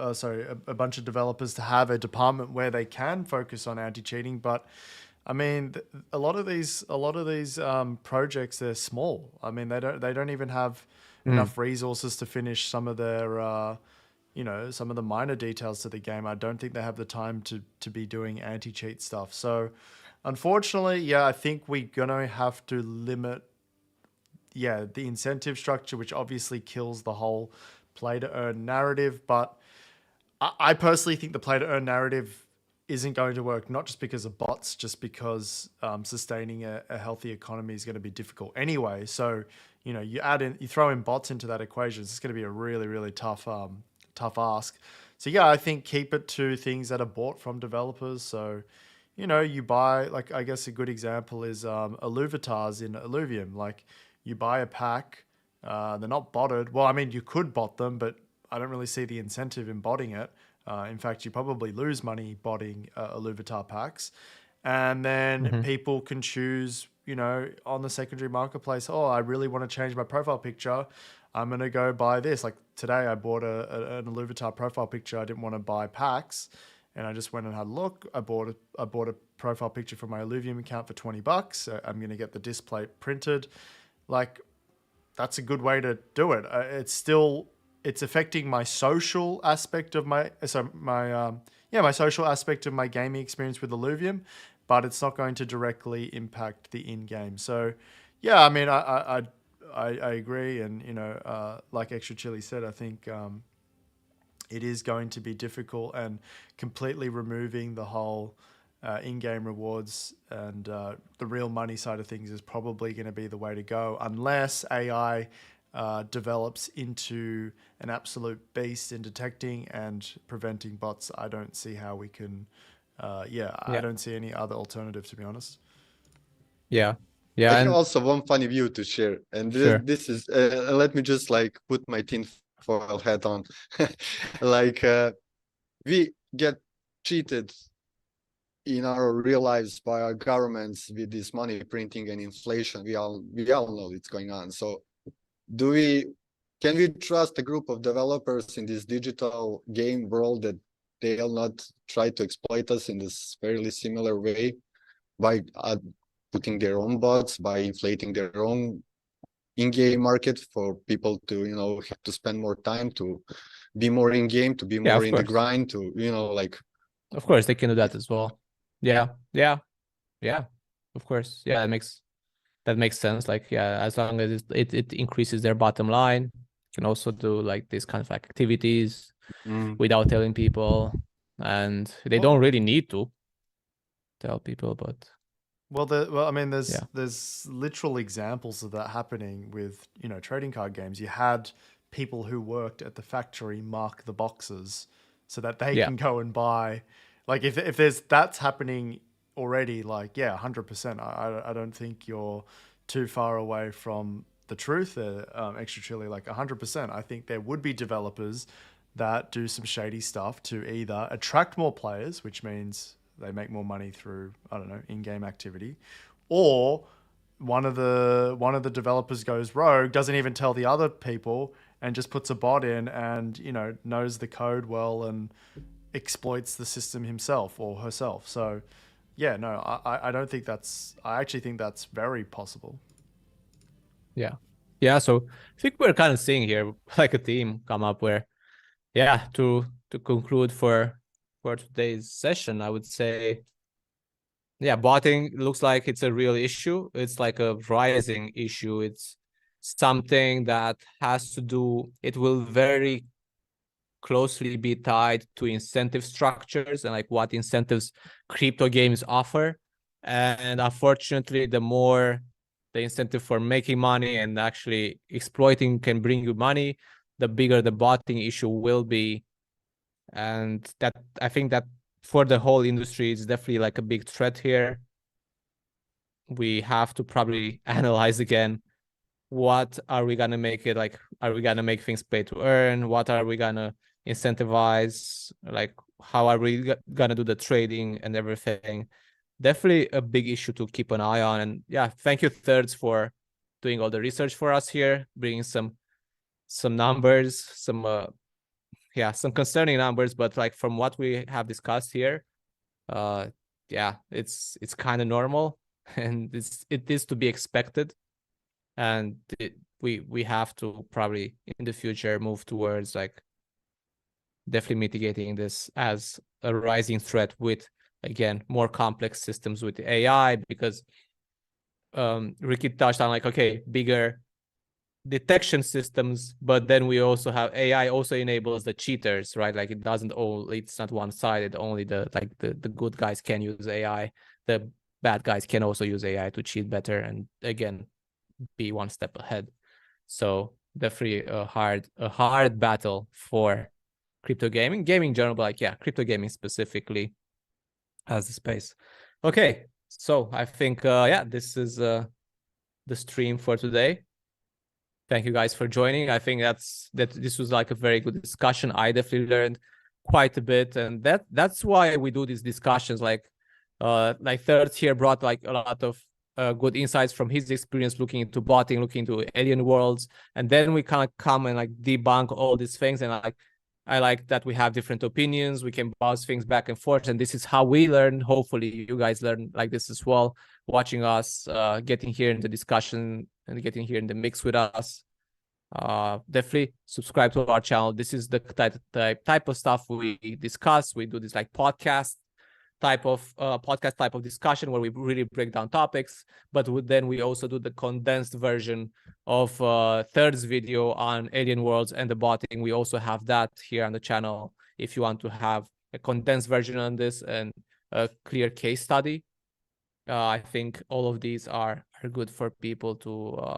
A bunch of developers to have a department where they can focus on anti-cheating, but I mean, a lot of these projects, they're small. I mean, they don't even have enough resources to finish some of their some of the minor details to the game. I don't think they have the time to be doing anti-cheat stuff. So unfortunately, yeah, I think we're gonna have to limit the incentive structure, which obviously kills the whole play to earn narrative. But I personally think the play to earn narrative isn't going to work, not just because of bots, just because sustaining a healthy economy is going to be difficult anyway. So, you throw in bots into that equation, it's going to be a really, really tough ask. So yeah, I think keep it to things that are bought from developers. So, you buy, like, I guess a good example is Illuvatars in Illuvium. Like, you buy a pack, they're not botted. Well, I mean, you could bot them, but I don't really see the incentive in botting it. In fact, you probably lose money botting Illuvatar packs. And then people can choose, on the secondary marketplace, oh, I really want to change my profile picture. I'm going to go buy this. Like today, I bought an Illuvatar profile picture. I didn't want to buy packs. And I just went and had a look. I bought a profile picture for my Illuvium account for $20. So I'm going to get the display printed. Like, that's a good way to do it. It's affecting my social aspect of my social aspect of my gaming experience with Illuvium, but it's not going to directly impact the in-game. So, yeah, I mean, I agree, and like Extra Chili said, I think it is going to be difficult, and completely removing the whole in-game rewards and the real money side of things is probably going to be the way to go, unless AI develops into an absolute beast in detecting and preventing bots. I don't see how we can. I don't see any other alternative, to be honest. Yeah, I have also one funny view to share, and this is let me just like put my tinfoil hat on. Like we get cheated in our real lives by our governments with this money printing and inflation. We all know it's going on. So can we trust a group of developers in this digital game world that they'll not try to exploit us in this fairly similar way by putting their own bots, by inflating their own in-game market for people to have to spend more time, to be more in-game, to be more in the grind, to like. Of course they can do that as well. Yeah, of course. Yeah, that makes sense. Like, yeah, as long as it increases their bottom line, you can also do like these kind of activities without telling people, and they don't really need to tell people. But I mean, there's literal examples of that happening with trading card games. You had people who worked at the factory mark the boxes so that they can go and buy. Like, if that's happening already, like, 100%. I don't think you're too far away from the truth there, Extra Chili, like 100%. I think there would be developers that do some shady stuff to either attract more players, which means they make more money through, I don't know, in-game activity, or one of the developers goes rogue, doesn't even tell the other people, and just puts a bot in and, you know, knows the code well and exploits the system himself or herself. So yeah, no, I don't think that's, I actually think that's very possible. Yeah, so I think we're kind of seeing here like a theme come up where, yeah, to conclude for today's session, I would say, yeah, botting looks like it's a real issue. It's like a rising issue. It's something that has to do, it will very closely be tied to incentive structures and like what incentives crypto games offer. And unfortunately, the more the incentive for making money and actually exploiting can bring you money, the bigger the botting issue will be. And that, I think that for the whole industry, it's definitely like a big threat here. We have to probably analyze again, what are we gonna make it like? Are we gonna make things pay to earn? What are we gonna incentivize? Like, how are we gonna do the trading and everything? Definitely a big issue to keep an eye on. And yeah, thank you, Thirds, for doing all the research for us here, bringing some numbers, some concerning numbers, but like from what we have discussed here, yeah, it's kind of normal, and it is to be expected. And we have to probably in the future move towards like definitely mitigating this as a rising threat with, again, more complex systems with AI, because Ricky touched on like, okay, bigger detection systems, but then we also have AI also enables the cheaters, right? Like it's not one-sided, only the good guys can use AI, the bad guys can also use AI to cheat better and again be one step ahead. So definitely a hard battle for crypto gaming in general, but like, yeah, crypto gaming specifically as a space. Okay, so I think yeah, this is the stream for today. Thank you guys for joining. I think this was like a very good discussion. I definitely learned quite a bit, and that's why we do these discussions. Like Third here brought like a lot of good insights from his experience looking into botting, looking into alien worlds, and then we kind of come and like debunk all these things. And I like that we have different opinions. We can bounce things back and forth, and this is how we learn. Hopefully, you guys learn like this as well, watching us, getting here in the discussion and getting here in the mix with us. Definitely subscribe to our channel. This is the type of stuff we discuss. We do this like podcast type of discussion where we really break down topics, but then we also do the condensed version of Third's video on alien worlds and the botting. We also have that here on the channel if you want to have a condensed version on this and a clear case study. I think all of these are good for people to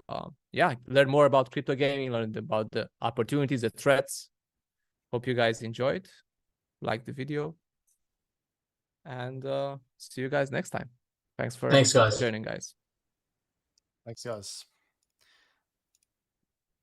learn more about crypto gaming, learn about the opportunities, the threats. Hope you guys enjoyed, like the video, and see you guys next time. Thanks Thanks, guys. joining, guys. Thanks, guys.